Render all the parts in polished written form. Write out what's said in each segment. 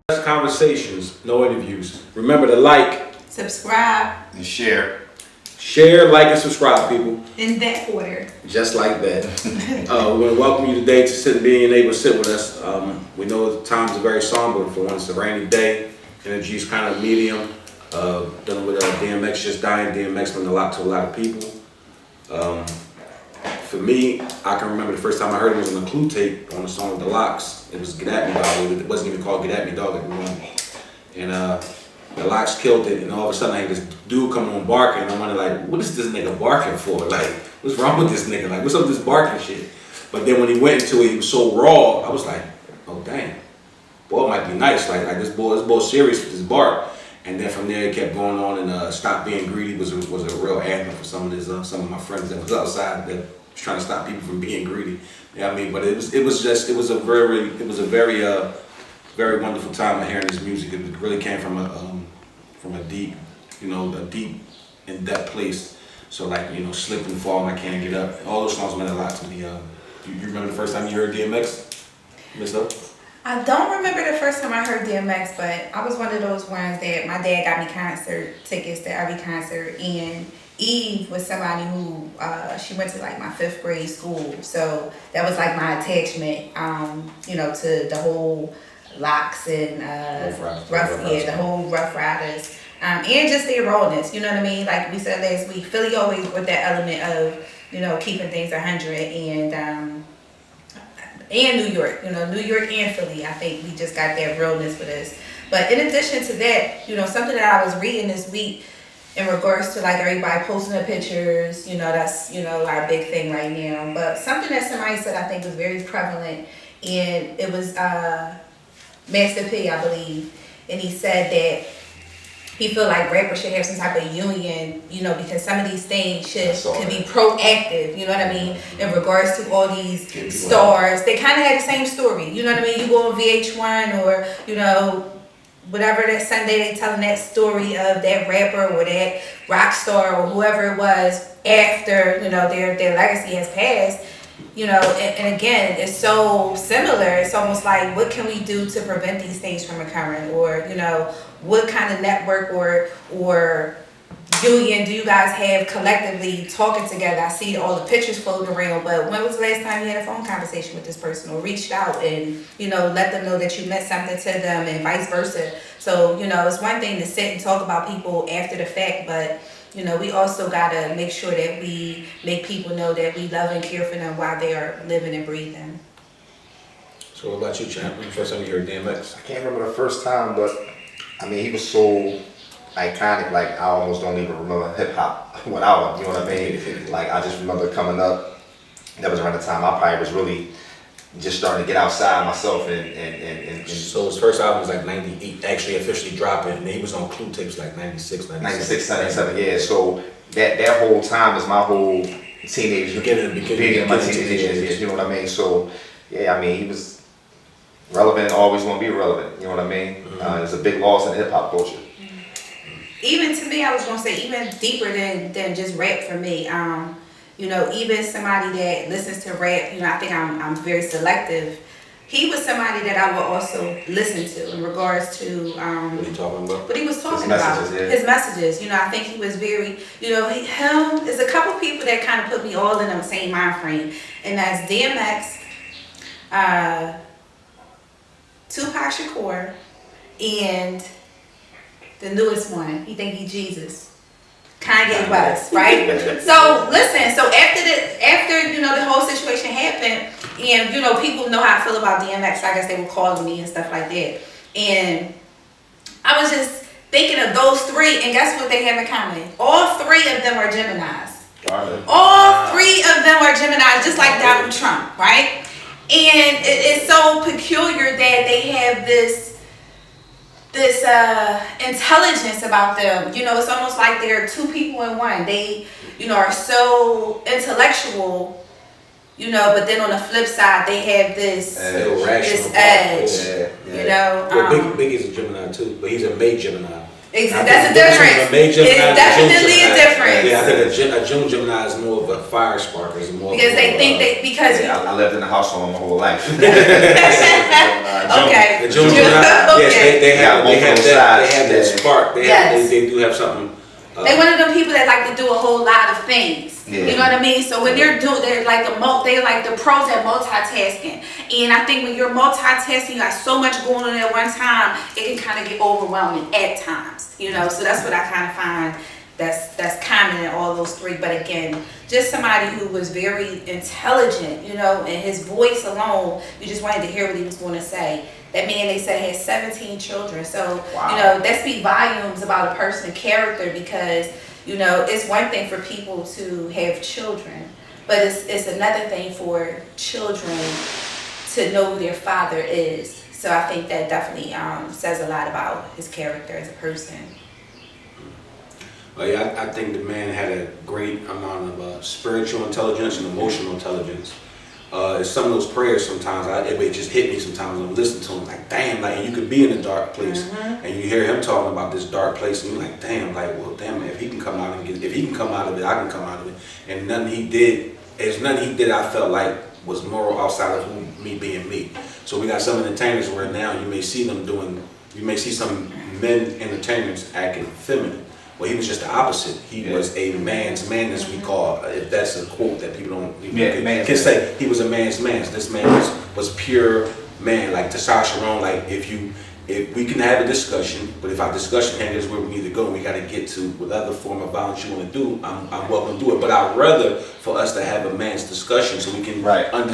Conversations, no interviews. Remember to like, subscribe, and share. share, like, and subscribe, people. in that order. Just like that. We want to welcome you today to being able to sit with us. We know the times are very somber. For one, it's a rainy day. Energy is kind of medium. Dealing with DMX just dying. DMX meant a lot to a lot of people. For me, I can remember the first time I heard it was on the Clue tape on the song The Lox. It was Get At Me Dog. It wasn't even called Get At Me Dog at the moment. And The Lox killed it, and all of a sudden I had this dude come on barking, and I'm wondering like, what is this nigga barking for? Like, what's wrong with this nigga? Like, what's up with this barking shit? But then when he went into it, he was so raw, I was like, oh dang, boy, it might be nice. Like this boy serious with this bark. And then from there it kept going on, and Stop Being Greedy was a real anthem for some of my friends that was outside that was trying to stop people from being greedy. Yeah, I mean, but it was a very wonderful time of hearing this music. It really came from a deep, in-depth place. So like, Slip and Fall and I Can't Get Up. All those songs meant a lot to me. You remember the first time you heard DMX? Miss Up? I don't remember the first time I heard DMX, but I was one of those ones that my dad got me concert tickets to every concert, and Eve was somebody who she went to like my 5th grade school, so that was like my attachment, to the whole Lox and the whole Rough Riders, and just their rawness. You know what I mean? Like we said last week, Philly always with that element of keeping things 100, and New York, New York and Philly. I think we just got that realness with us. But in addition to that, something that I was reading this week in regards to like everybody posting their pictures, that's, our big thing right now. But something that somebody said I think was very prevalent, and it was Master P, I believe. And he said that he feel like rappers should have some type of union, because some of these things could be proactive, you know what I mean, in regards to all these stars. They kind of had the same story, you know what I mean? You go on VH1 or, whatever that Sunday they telling that story of that rapper or that rock star or whoever it was after, their legacy has passed. And again, it's so similar. It's almost like, what can we do to prevent these things from occurring? Or, what kind of network or union do you guys have collectively talking together? I see all the pictures floating around, but when was the last time you had a phone conversation with this person or reached out and, let them know that you meant something to them and vice versa? So, it's one thing to sit and talk about people after the fact, but we also gotta make sure that we make people know that we love and care for them while they are living and breathing. So what about you, Champ? When the first time you heard DMX? I can't remember the first time, but I mean, he was so iconic. Like I almost don't even remember hip hop without him. You know what I mean? Like I just remember coming up. That was around the time I probably was really just starting to get outside myself and So his first album was like 98, actually officially dropping, and he was on Clue tapes like 96, 97, yeah. So that whole time is my whole teenage beginning of my teenage years, you know what I mean? So yeah, I mean he was relevant, always gonna be relevant, you know what I mean? Mm-hmm. It's a big loss in hip hop culture. Even to me, I was gonna say even deeper than just rap for me. Even somebody that listens to rap, I think I'm very selective. He was somebody that I would also listen to in regards to What are you talking about? what he was talking His messages, about. yeah. His messages. I think he was very, there's a couple people that kind of put me all in the same mind frame, and that's DMX, Tupac Shakur, and the newest one. He think he Jesus. Kanye West, right? So listen, so after the whole situation happened, and people know how I feel about DMX, so I guess they were calling me and stuff like that. And I was just thinking of those three, and guess what they have in common? All three of them are Geminis. All three of them are Geminis, just like Donald Trump, right? And it's so peculiar that they have this intelligence about them. It's almost like they're two people in one. They, are so intellectual, but then on the flip side, they have this edge. Well, Big is a Gemini too, but he's a May Gemini. That's a difference. It's definitely a difference. Yeah, I think a June Gemini is more of a fire sparker. It's more Because they think because I lived in the household my whole life. okay. The June Gemini, Okay. yes, they have that spark. Yes. They do have something. They one of them people that like to do a whole lot of things. Yeah. You know what I mean? So when they're like the pros at multitasking. And I think when you're multitasking, you got so much going on at one time, it can kind of get overwhelming at times. You know, so that's what I kind of find that's common in all those three. But again, just somebody who was very intelligent, you know, and his voice alone, you just wanted to hear what he was going to say. That man, they said, had 17 children. So, wow. You know, that speaks volumes about a person's character because, you know, it's one thing for people to have children, but it's another thing for children to know who their father is. So I think that definitely says a lot about his character as a person. Well, yeah, I think the man had a great amount of spiritual intelligence and emotional intelligence. It's some of those prayers sometimes, it just hit me sometimes when I'm listening to him, like, damn, like, and you could be in a dark place, and you hear him talking about this dark place, and you're like, damn, like, well, damn, if he can come out of it, I can come out of it. And nothing he did I felt like was moral outside of me being me. So we got some entertainers where now you may see some men entertainers acting feminine. Well, he was just the opposite. He was a man's man, as we call, if that's a quote that people don't can say. He was a man's man. This man was pure man, like Tasha Sharon. Like if we can have a discussion, but if our discussion is where we need to go, and we got to get to whatever form of violence you want to do, I'm welcome to do it. But I'd rather for us to have a man's discussion so we can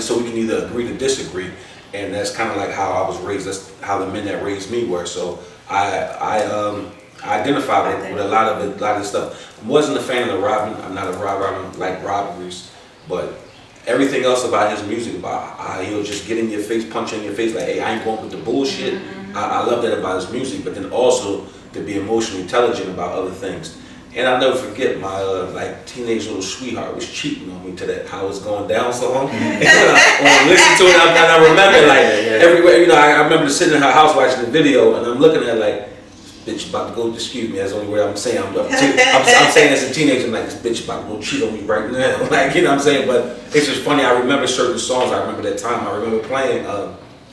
so we can either agree to disagree. And that's kind of like how I was raised. That's how the men that raised me were. So I identify with a lot of the stuff. I wasn't a fan of the robbing. I'm not a robber. I don't like robberies, but everything else about his music, about how he'll just get in your face, punch in your face, like, hey, I ain't going with the bullshit. I love that about his music, but then also to be emotionally intelligent about other things. And I'll never forget my teenage little sweetheart was cheating on me to that how it's going down so long. And when I listen to it, I remember everywhere. You know, I remember sitting in her house watching the video, and I'm looking at her like, bitch about to go, excuse me, that's the only word I'm saying. I'm saying as a teenager, I'm like, this bitch about to go cheat on me right now. Like, you know what I'm saying? But it's just funny, I remember certain songs, I remember that time, I remember playing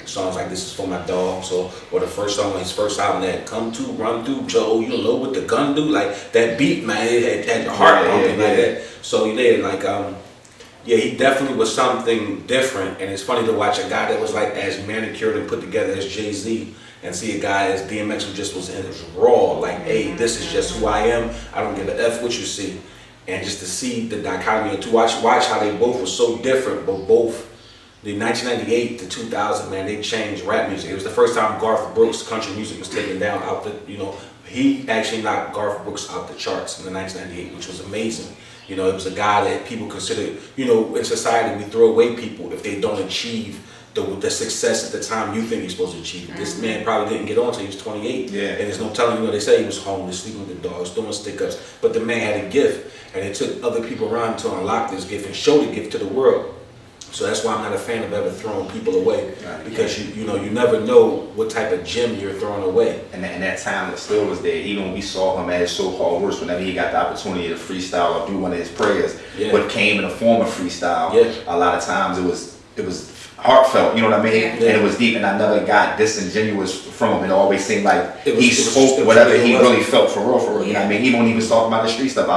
songs like This Is For My Dog, or the first song on his first album, that Come To, Run Through, Joe, you know what the gun do? Like, that beat, man, it had your heart pumping like that. So, he definitely was something different, and it's funny to watch a guy that was like as manicured and put together as Jay-Z, and see a guy as DMX who just was raw, like, hey, this is just who I am. I don't give a F what you see. And just to see the dichotomy, and to watch how they both were so different, but both, the 1998 to 2000, man, they changed rap music. It was the first time Garth Brooks' country music was taken down out the, he actually knocked Garth Brooks out the charts in the 1998, which was amazing. You know, it was a guy that people considered, in society, we throw away people if they don't achieve the success at the time you think he's supposed to achieve. This man probably didn't get on until he was 28. Yeah. And there's no telling, they say he was homeless, sleeping with the dogs, doing stick-ups. But the man had a gift, and it took other people around to unlock this gift and show the gift to the world. So that's why I'm not a fan of ever throwing people away, because you never know what type of gem you're throwing away. And that talent still was there. Even when we saw him at his so-called worst, whenever he got the opportunity to freestyle or do one of his prayers, what came in the form of freestyle, a lot of times it was heartfelt, you know what I mean? And it was deep, and I never got disingenuous from him. It always seemed like he spoke whatever he really felt for real. You know what I mean? Even when he was talking about the street stuff,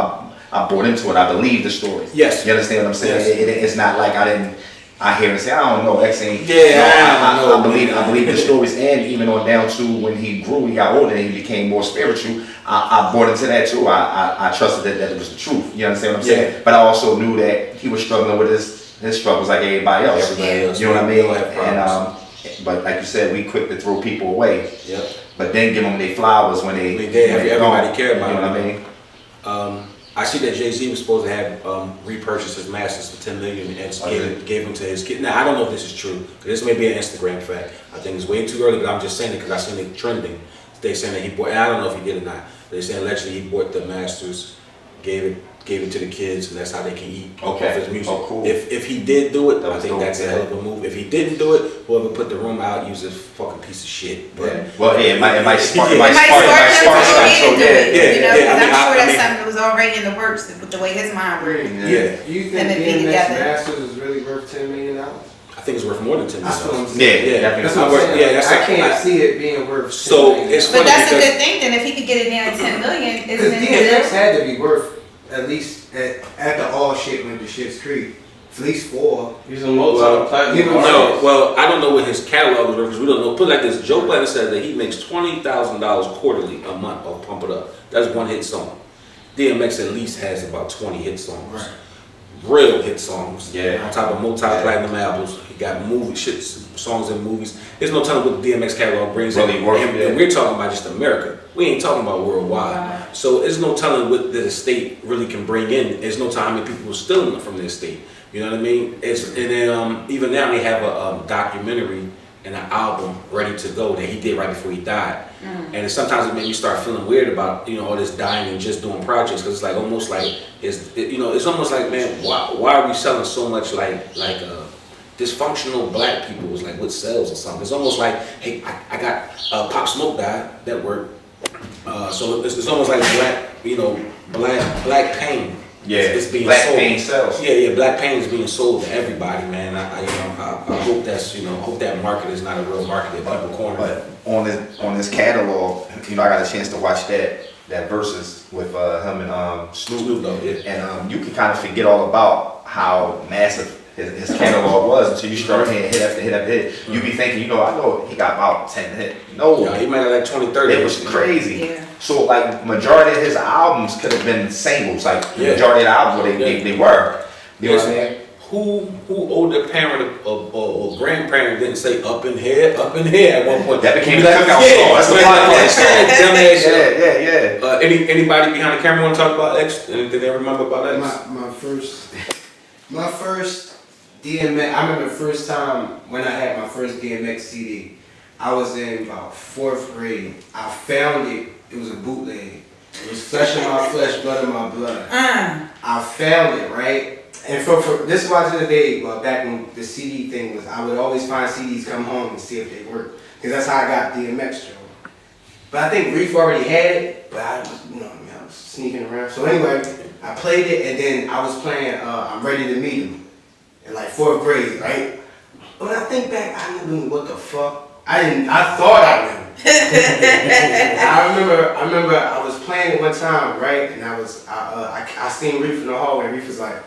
I bought into it. I believe the story. Yes. You understand what I'm saying? Yes. It's not like I hear and say, I don't know, X ain't. I believe the stories, and even on down to when he grew, he got older, and he became more spiritual. I bought into that too. I trusted that it was the truth. You understand what I'm saying? But I also knew that he was struggling with his struggles like everybody else. You know what I mean? And but like you said, we quick to throw people away. Yep. But then give them their flowers when they. Everybody care about it. You know what I mean? I see that Jay-Z was supposed to have repurchased his masters for $10 million and gave them to his kid. Now I don't know if this is true. This may be an Instagram fact. I think it's way too early, but I'm just saying it because I seen it trending. They saying that he bought. And I don't know if he did or not. They saying allegedly he bought the masters, gave it gave it to the kids, and that's how they can eat Okay. off his music. Oh, cool. If he did do it, That I was think dope, that's a yeah. hell of a move. If he didn't do it, whoever put the room out used a fucking piece of shit. But Yeah. Well, yeah, it might spark, Yeah. it might It might spark, spark him to go something. ahead So and do yeah, it, yeah, you know, yeah, because I mean, I'm sure I that's mean- something that was already in the works with the way his mind works. Yeah. Do you think And it be DMX together. Masters is really worth $10 million? I think it's worth more than 10 That's what I'm million. saying. Yeah, Yeah, That's what I'm worth- saying. yeah, that's I like- can't see it being worth. So, it's But funny that's a because- good thing then, if he could get it down to 10 million, because isn't it DMX good? had to be worth at least at the all shit went to Shit's Creek, at least 4. He's a multi-platinum Well, artist. No, well, I don't know what his catalog is worth because we don't know. Put it like this: Joe Budden said that he makes $20,000 quarterly a month off Pump It Up. That's one hit song. DMX at least has about 20 hit songs. Right. Real hit songs. Yeah. On top of multi-platinum albums. He got movie shit, songs in movies. There's no telling what the DMX catalog brings in. Really worth And it. we're talking about just America. We ain't talking about worldwide. Right. So there's no telling what the estate really can bring in. There's no telling how many people are stealing from the estate. You know what I mean? And then even now they have a documentary and an album ready to go that he did right before he died. And sometimes it made me start feeling weird about all this dying and just doing projects because it's like almost like it's almost like, man, why are we selling so much like dysfunctional black people is like what sells or something. It's almost like, hey, I got Pop Smoke died, that worked. So it's almost like black pain. Yeah, it's being Black sold. Pain sells. Yeah, black pain is being sold to everybody, man. I hope that's I hope that market is not a real market that people corner. But on this catalog, I got a chance to watch that verses with him and Snoop Dogg, yeah. and you can kind of forget all about how massive his catalog was until you start hearing hit after hit after hit. You be thinking, I know he got about 10 hits. No, Yeah, he might have like 20, 30. it was crazy. Yeah. So like majority of his albums could have been singles, like the Yeah. majority of the albums where Yeah. they were. You know what I'm Yes. saying? Who older parent or grandparent didn't say up in here at one point? That became You the like, cookout yeah, song. That's the like, podcast that song. dumbass shit. Yeah. Anybody behind the camera want to talk about X? Anything they remember about X? My first DMX. I remember the first time when I had my first DMX CD. I was in about 4th grade. I found it. It was a bootleg. It was flesh of my flesh, blood of my blood. I found it, right? And for this was in the day, well, back when the CD thing was, I would always find CDs, come home and see if they worked. Because that's how I got DMX, Joe. But I think Reef already had it, but I was sneaking around. So anyway, I played it, and then I was playing I'm Ready to Meet Him in like 4th grade, right? But when I think back, I never knew what the fuck. I thought I knew. I remember I was playing it one time, right? And I seen Reef in the hallway, and Reef was like,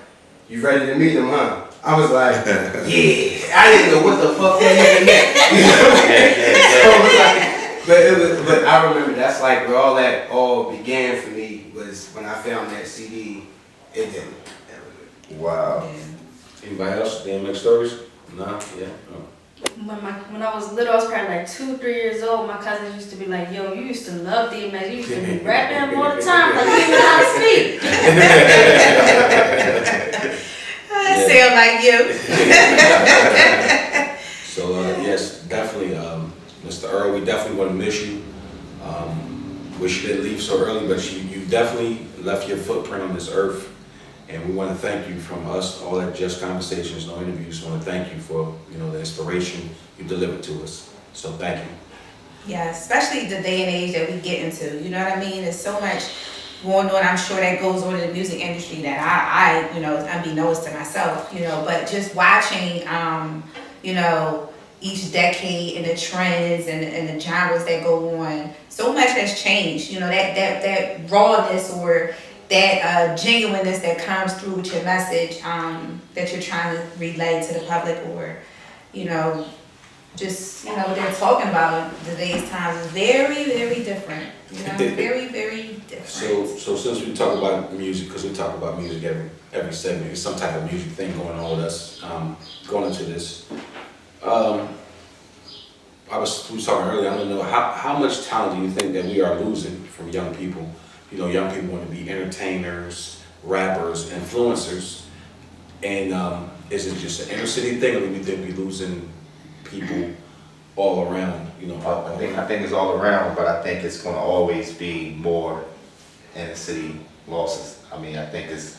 "You ready to meet him, huh?" I was like, "Yeah." I didn't know what the fuck that even meant. So it was like, but I remember that's like where all that began for me was when I found that CD. It didn't. Wow. Anybody else? DMX stories? No? Yeah? Oh. When I was little, I was probably like 2, 3 years old. My cousins used to be like, "Yo, you used to love DMX. You used to be rapping him all the time, like you didn't know how to speak." Sound like you. So yes, definitely, Mr. Earl, we definitely want to miss you. Wish you didn't leave so early, but you definitely left your footprint on this earth. And we want to thank you from us, all that Just Conversations, no interviews. We want to thank you for the inspiration you delivered to us. So thank you. Yeah, especially the day and age that we get into. You know what I mean? There's so much going on. I'm sure that goes on in the music industry that I unbeknownst to myself. But just watching, each decade and the trends and the genres that go on, so much has changed. That rawness or that genuineness that comes through with your message that you're trying to relay to the public, or what they're talking about in today's times is very, very different. Very, very different. So since we talk about music, because we talk about music every segment, there's some type of music thing going on with us. Going into this, we were talking earlier. I don't know how much talent do you think that we are losing from young people? Young people want to be entertainers, rappers, influencers, and is it just an inner city thing, or do we think we're losing people all around? I think it's all around, but I think it's going to always be more inner city losses. I mean, I think it's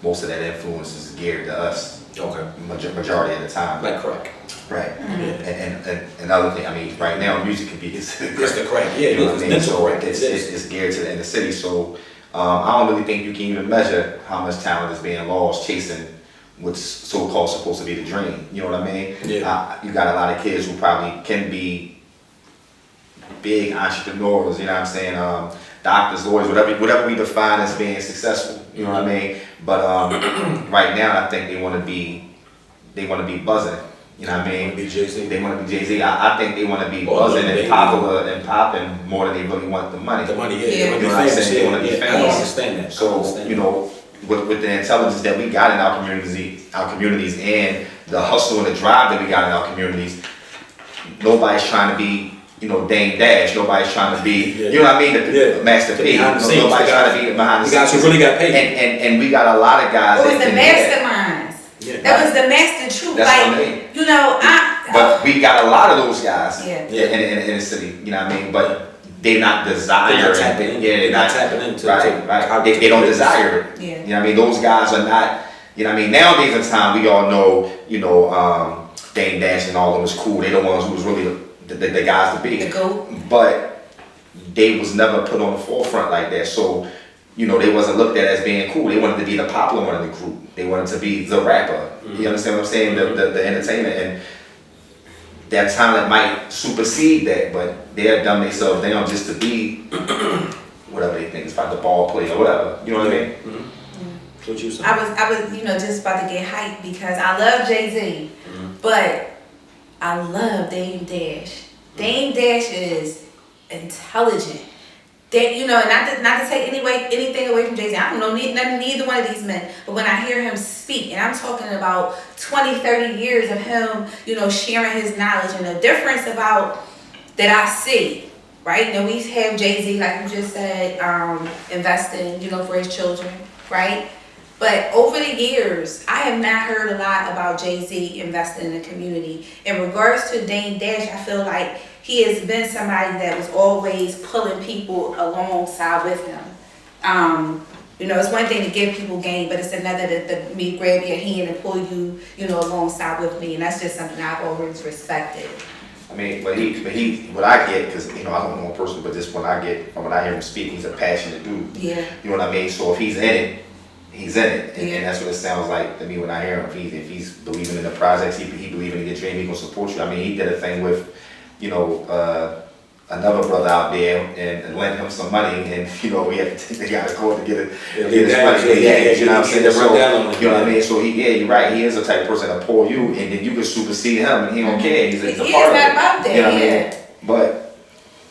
most of that influence is geared to us, Okay. majority of the time. Like crack. Right. Yeah. And another thing, I mean, right now music can be considered It's the crack. Yeah, you know what I it's mean? mental So crack. it's geared to the inner city. So I don't really think you can even measure how much talent is being lost chasing what's so-called supposed to be the dream. You know what I mean? Yeah. You got a lot of kids who probably can be big entrepreneurs. You know what I'm saying? Doctors, lawyers, whatever we define as being successful. You know what I mean? But right now, I think they want to be buzzing. You know what I mean? Be Jay-Z. They want to be Jay-Z. I think they want to be Or buzzing Baby. and popular and popping more than they really want the money. The money, yeah. Yeah. They want to You be know what I'm famous. saying? They wanna be Yeah, I famous. understand that. I So, understand you know, with the intelligence that we got in our communities and the hustle and the drive that we got in our communities, nobody's trying to be, you know, Dame Dash. Nobody's trying to be, Yeah. you know what I mean? The Master P. Behind the scenes, Nobody's the trying guys- to be behind the The guys scenes. who really got paid. And we got a lot of guys It was that the can do that. masterminds. Yeah. That was the master truth. That's like, what I mean. you know, But we got a lot of those guys Yeah. in the city, you know what I mean? But they're not desiring. They're not tapping in. Yeah, They're not tapping into right. They don't desire it. Yeah. You know what I mean? Those guys are not, you know what I mean? Nowadays in time, we all know, you know, Dame Dash and all of them was cool. They the ones who was really the guys to the be. GOAT. But they was never put on the forefront like that. So, you know, they wasn't looked at as being cool. They wanted to be the popular one in the group. They wanted to be the rapper. You understand what I'm saying? The entertainer. And that talent might supersede that, but they'll dumb themselves down just to be whatever they think is about the ball player or whatever. You know what I mean? That's what you said. I was, you know, just about to get hyped because I love Jay-Z, but I love Dame Dash. Dame Dash is intelligent. They, you know, not to take anything away from Jay-Z. I don't know neither one of these men, but when I hear him speak, and I'm talking about 20, 30 years of him, you know, sharing his knowledge and the difference about that I see, right? You know, we have Jay-Z, like you just said, investing, you know, for his children, right? But over the years, I have not heard a lot about Jay-Z investing in the community. In regards to Dame Dash, I feel like he has been somebody that was always pulling people alongside with him. You know, it's one thing to give people game, but it's another to me grab your hand and pull you, you know, alongside with me. And that's just something I've always respected. I mean, but what I get, because, you know, I don't know him personally, but just when I hear him speak, he's a passionate dude. Yeah. You know what I mean? So if he's in it, he's in it. And, Yeah. and that's what it sounds like to me when I hear him. If he's believing in the projects, he believing in your dream, he gonna support you. I mean, he did a thing with, you know, another brother out there and lent him some money, and you know, they got to go to get it. Yeah, Get his money. You know what I'm saying? They run down on it. You know what I mean? So you're right. He is the type of person to pull you, and then you can supersede him, and he don't care. He's a He is part of not it. about that, You know what I yeah. mean? But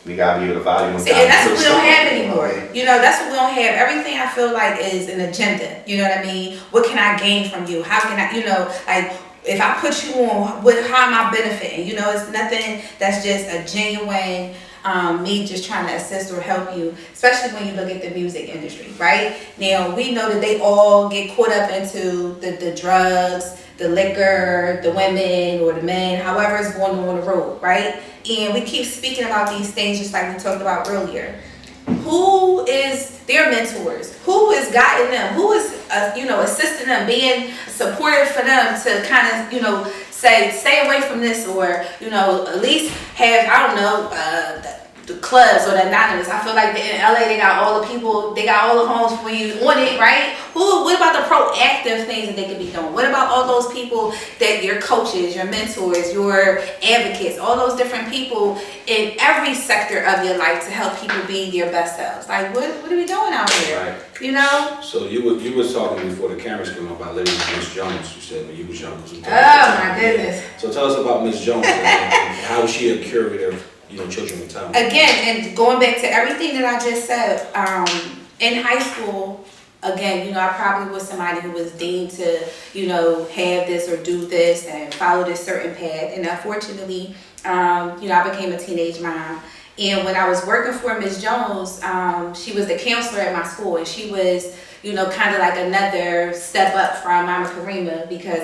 we gotta be able to value him. See, and that's what we don't have anymore. You know, that's what we don't have. Everything I feel like is an agenda. You know what I mean? What can I gain from you? How can I, you know, like if I put you on, how am I benefiting? You know, it's nothing that's just a genuine me just trying to assist or help you, especially when you look at the music industry, right? Now, we know that they all get caught up into the drugs, the liquor, the women or the men, however it's going on the road, right? And we keep speaking about these things just like we talked about earlier. Who is their mentors? Who is guiding them? Who is, you know, assisting them, being supportive for them to kind of, you know, say, stay away from this, or, you know, at least have, I don't know, the clubs or the anonymous. I feel like in LA they got all the people, they got all the homes for you on it, right? What about the proactive things that they could be doing? What about all those people that your coaches, your mentors, your advocates, all those different people in every sector of your life to help people be their best selves? Like, what are we doing out here? Right. You know? So you was talking before the cameras came on about living with Miss Jones. You said when you was young. Oh my goodness. So tell us about Miss Jones and how is she a curator of, you know, children with talent? Again, and going back to everything that I just said, in high school, again, you know, I probably was somebody who was deemed to, you know, have this or do this and follow this certain path. And unfortunately, you know, I became a teenage mom. And when I was working for Ms. Jones, she was the counselor at my school, and she was, you know, kind of like another step up from Mama Karima because,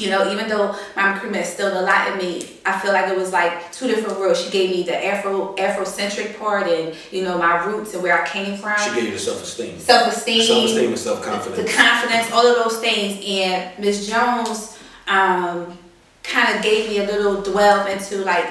You know, even though my crewmate instilled a lot in me, I feel like it was like two different worlds. She gave me the Afrocentric part and, you know, my roots and where I came from. She gave you the self-esteem. Self-esteem. And self-confidence. The confidence, all of those things. And Miss Jones kind of gave me a little delve into like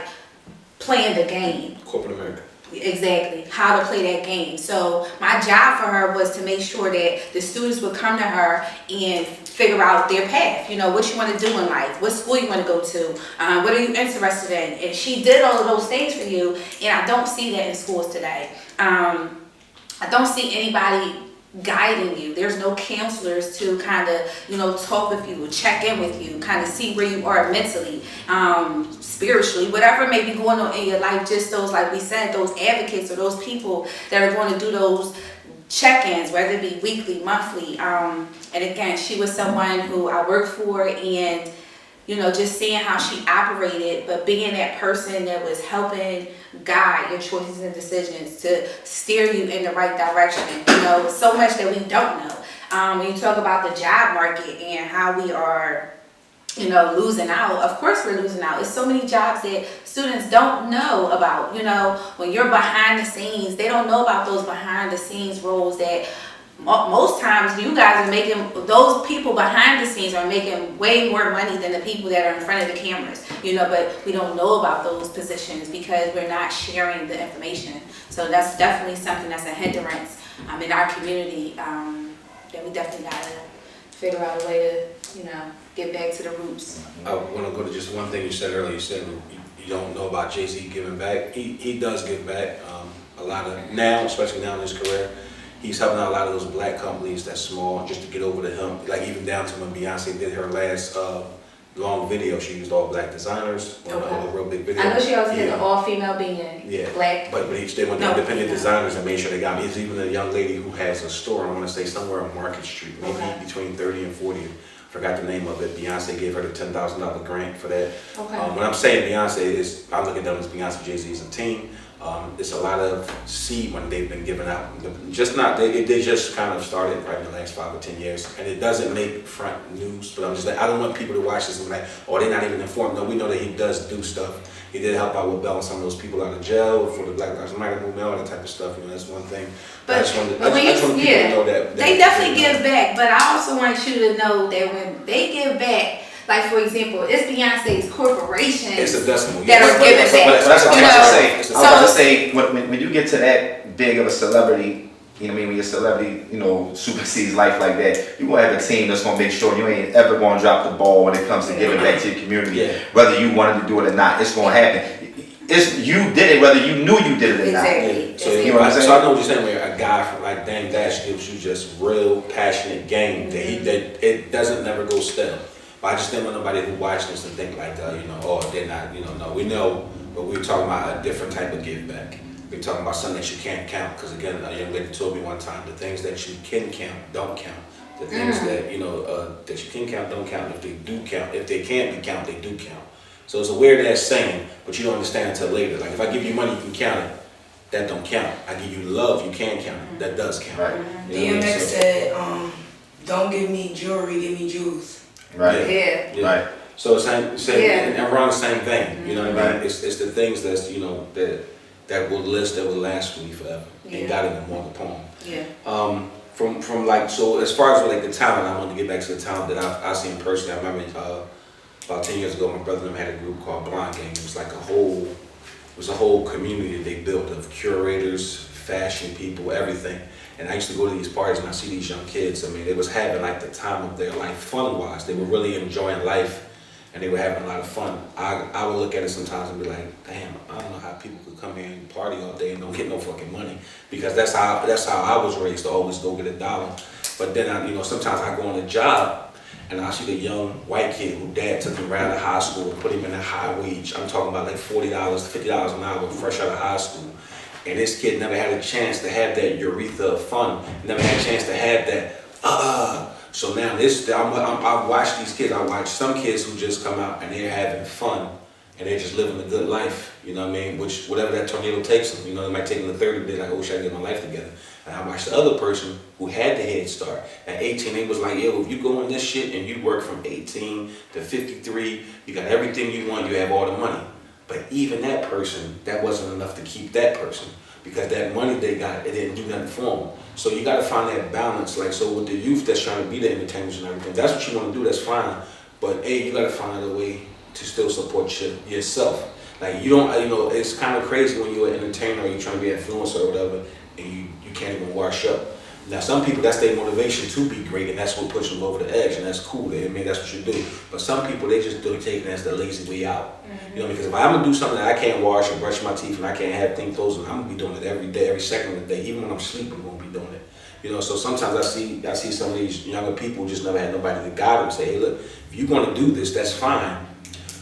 playing the game. Corporate America. Exactly, how to play that game. So my job for her was to make sure that the students would come to her and figure out their path. You know, what you want to do in life, what school you want to go to, what are you interested in. And she did all of those things for you, and I don't see that in schools today. I don't see anybody guiding you. There's no counselors to kind of, you know, talk with you, check in with you, kind of see where you are mentally, spiritually, whatever may be going on in your life. Just those, like we said, those advocates or those people that are going to do those check-ins, whether it be weekly, monthly. And again, she was someone who I worked for, and you know, just seeing how she operated, but being that person that was helping guide your choices and decisions to steer you in the right direction. You know, so much that we don't know. When you talk about the job market and how we are, you know, losing out, of course we're losing out. It's so many jobs that students don't know about. You know, when you're behind the scenes, they don't know about those behind the scenes roles that most times you guys are making. Those people behind the scenes are making way more money than the people that are in front of the cameras, you know, but we don't know about those positions because we're not sharing the information. So that's definitely something that's a hindrance in our community, that we definitely gotta figure out a way to, you know, get back to the roots. I want to go to just one thing you said earlier. You said you don't know about Jay-Z giving back. He does give back a lot of now, especially now in his career. He's helping out a lot of those black companies that's small just to get over to him. Like even down to when Beyonce did her last long video, she used all black designers on a real big video. I know she always did the all-female being black. But they went to independent designers and made sure they got me. There's even a young lady who has a store, I want to say somewhere on Market Street, maybe between 30 and 40. Forgot the name of it. Beyonce gave her the $10,000 grant for that. Okay. When I'm saying Beyonce, I look at them as Beyonce, Jay-Z as a team. It's a lot of seed money they've been giving out. They just kind of started right in the last 5 or 10 years, and it doesn't make front news. But I'm just like, I don't want people to watch this and be like, oh, they're not even informed. No, we know that he does do stuff. He did help out with bailing some of those people out of jail for the Black Lives Matter movement, all that type of stuff. You know, that's one thing. But I just want people to know that they definitely give back. But I also want you to know that when they give back, like for example, it's Beyonce's corporation. It's a decimal. That are giving back. But that's what I was So- about to say. When you get to that big of a celebrity, you know what I mean, when your celebrity, you know, supersedes life like that, you're gonna have a team that's gonna make sure you ain't ever gonna drop the ball when it comes to giving back to your community. Yeah. Whether you wanted to do it or not, it's gonna happen. You did it whether you knew you did it or not. Exactly. So, You know what I'm saying? So I know what you're saying. Where a guy from like Dame Dash gives you just real passionate game that it doesn't never go stale. But I just didn't want nobody who watched this to think like, you know, oh, they're not, you know, no, we know, but we're talking about a different type of give back. We're talking about something that you can't count. Because again, a young lady told me one time, the things that you can count, don't count. The things that, you know, that you can count, don't count. If they do count, if they can't be counted, they do count. So it's a weird ass saying, but you don't understand until later. Like if I give you money, you can count it. That don't count. I give you love, you can count it. That does count. Right. You know what I mean? DMX said, don't give me jewelry, give me jewels. Right. Yeah. Right. So same, Yeah. and we're on the same vein. You know what I mean? Right. It's the things that's, you know, that will last for me forever. Yeah. And got it in one poem. Yeah. From like, so as far as like the talent, I want to get back to the talent that I've seen personally. I remember about 10 years ago, my brother and them had a group called Blind Gang. It was like a whole community they built of curators, fashion people, everything. And I used to go to these parties and I see these young kids. I mean, they was having like the time of their life fun-wise. They were really enjoying life and they were having a lot of fun. I would look at it sometimes and be like, damn, I don't know how people could come here and party all day and don't get no fucking money. Because that's how I was raised, to always go get a dollar. But then you know, sometimes I go on a job and I see the young white kid who dad took him right out of high school and put him in a high wage. I'm talking about like $40, $50 an hour fresh out of high school. And this kid never had a chance to have that urethra of fun. Never had a chance to have that, So now I watch these kids. I watch some kids who just come out and they're having fun. And they're just living a good life. You know what I mean? Which, whatever that tornado takes them. You know, it might take them to 30 days. Like, oh, wish I could get my life together. And I watch the other person who had the head start. At 18, they was like, yo, if you go in this shit and you work from 18 to 53, you got everything you want, you have all the money. But even that person, that wasn't enough to keep that person, because that money they got, it didn't do nothing for them. So you got to find that balance. Like, so with the youth that's trying to be the entertainers and everything, that's what you want to do, that's fine. But A, you got to find a way to still support yourself. Like, you don't, it's kind of crazy when you're an entertainer or you're trying to be an influencer or whatever, and you can't even wash up. Now, some people, that's their motivation to be great, and that's what pushes them over the edge, and that's cool. I mean, that's what you do. But some people, they just do take it as the lazy way out. Because if I'm gonna do something that I can't wash or brush my teeth and I can't have things closed, I'm gonna be doing it every day, every second of the day. Even when I'm sleeping, I'm gonna be doing it. So sometimes I see some of these younger people just never had nobody to guide them. Say, hey, look, if you're gonna do this, that's fine.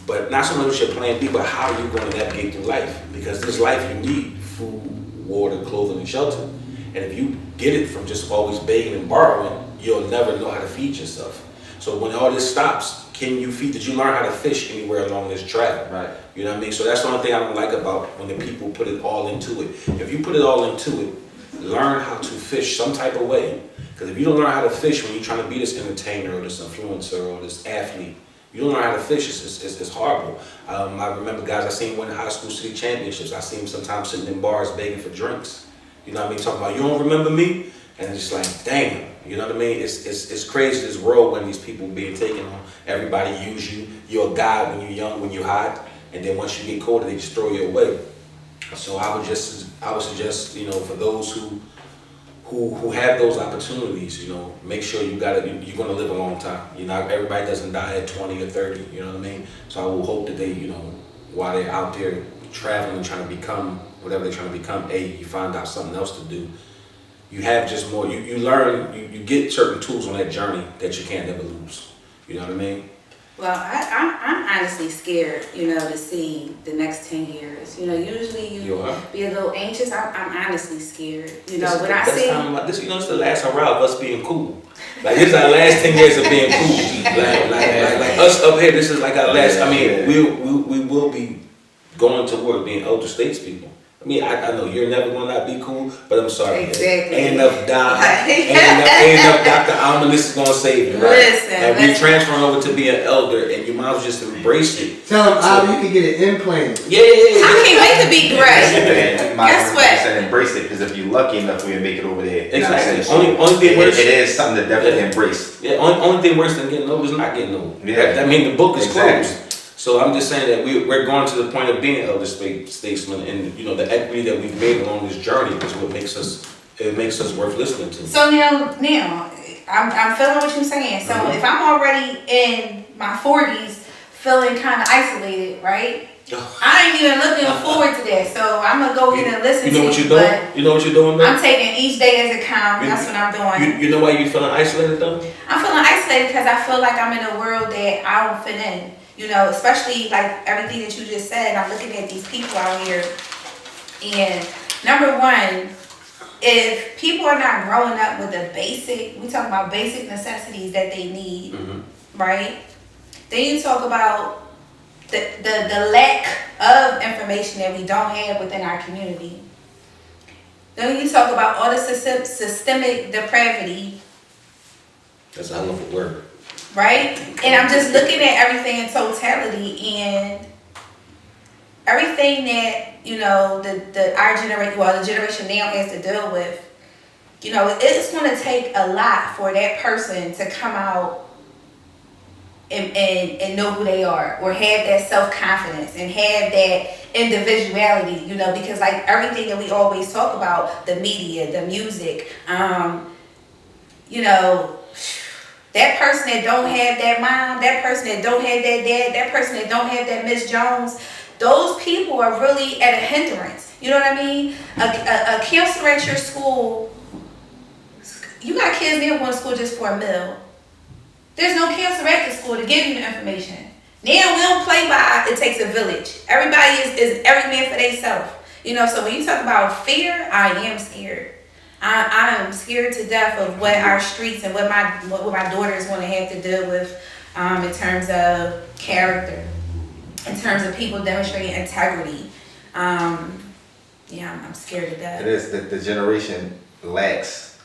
But not so much with your plan B, but how are you going to navigate through life? Because this life, you need food, water, clothing, and shelter. And if you get it from just always begging and borrowing, you'll never know how to feed yourself. So when all this stops, did you learn how to fish anywhere along this track? Right. You know what I mean? So that's the only thing I don't like about when the people put it all into it. If you put it all into it, learn how to fish some type of way. Because if you don't learn how to fish when you're trying to be this entertainer or this influencer or this athlete, you don't know how to fish, it's horrible. I remember guys I seen win high school city championships. I seen them sometimes sitting in bars begging for drinks. You know what I mean? Talking about, you don't remember me? And it's just like, damn. You know what I mean? It's crazy, this world when these people being taken on. Everybody use you. You're a guy when you're young, when you're hot. And then once you get colder, they just throw you away. So I would suggest, for those who have those opportunities, make sure you're gonna live a long time. Everybody doesn't die at 20 or 30, you know what I mean? So I will hope that they, while they're out there traveling and trying to become whatever they're trying to become, you find out something else to do. You have just more, you learn, you get certain tools on that journey that you can't never lose. You know what I mean? Well, I'm honestly scared, to see the next 10 years. Usually you be a little anxious. I'm honestly scared. When I see this, it's the last hurrah of us being cool. Like, this is our last 10 years of being cool. Like us up here, this is like our last. I mean, we will be going toward being elder statespeople. I mean, I know you're never gonna not be cool, but I'm sorry. Exactly. Ain't enough ain't enough Dr. Alma, this is gonna save you, right? Listen, and we transferring over to be an elder, and you might as well just embrace it. Tell him, Al, you can get an implant. Yeah. I can't wait to be great. Guess what? Embrace it, because if you're lucky enough, we'll make it over there. Exactly. So Only thing worse. It is something to definitely embrace. Yeah. Only thing worse than getting old is not getting old. Yeah. I mean, the book is Exactly. closed. So I'm just saying that we're going to the point of being elder statesmen, and the equity that we've made along this journey is what makes us worth listening to. So now I'm feeling what you're saying. So if I'm already in my 40s, feeling kind of isolated, right? I ain't even looking forward to that. So I'm gonna go in and listen to you. You know what you're doing? You know what you're doing, man? I'm taking each day as it counts. That's what I'm doing. You know why you feeling isolated though? I'm feeling isolated because I feel like I'm in a world that I don't fit in. Especially like everything that you just said. I'm looking at these people out here, and number one, if people are not growing up with we talk about basic necessities that they need, right? Then you talk about the lack of information that we don't have within our community. Then you talk about all the systemic depravity. That's a hell of a word. Right? And I'm just looking at everything in totality, and everything that, the generation now has to deal with, it's going to take a lot for that person to come out and know who they are, or have that self-confidence and have that individuality, because like everything that we always talk about, the media, the music, that person that don't have that mom, that person that don't have that dad, that person that don't have that Miss Jones, those people are really at a hindrance. You know what I mean? A counselor at your school, you got kids there going to school just for a meal. There's no counselor at the school to give you the information. Now we don't play by it takes a village. Everybody is every man for themselves. So when you talk about fear, I am scared. I am scared to death of what our streets and what my daughters want to have to deal with in terms of character, in terms of people demonstrating integrity. I'm scared to death. It is the generation lacks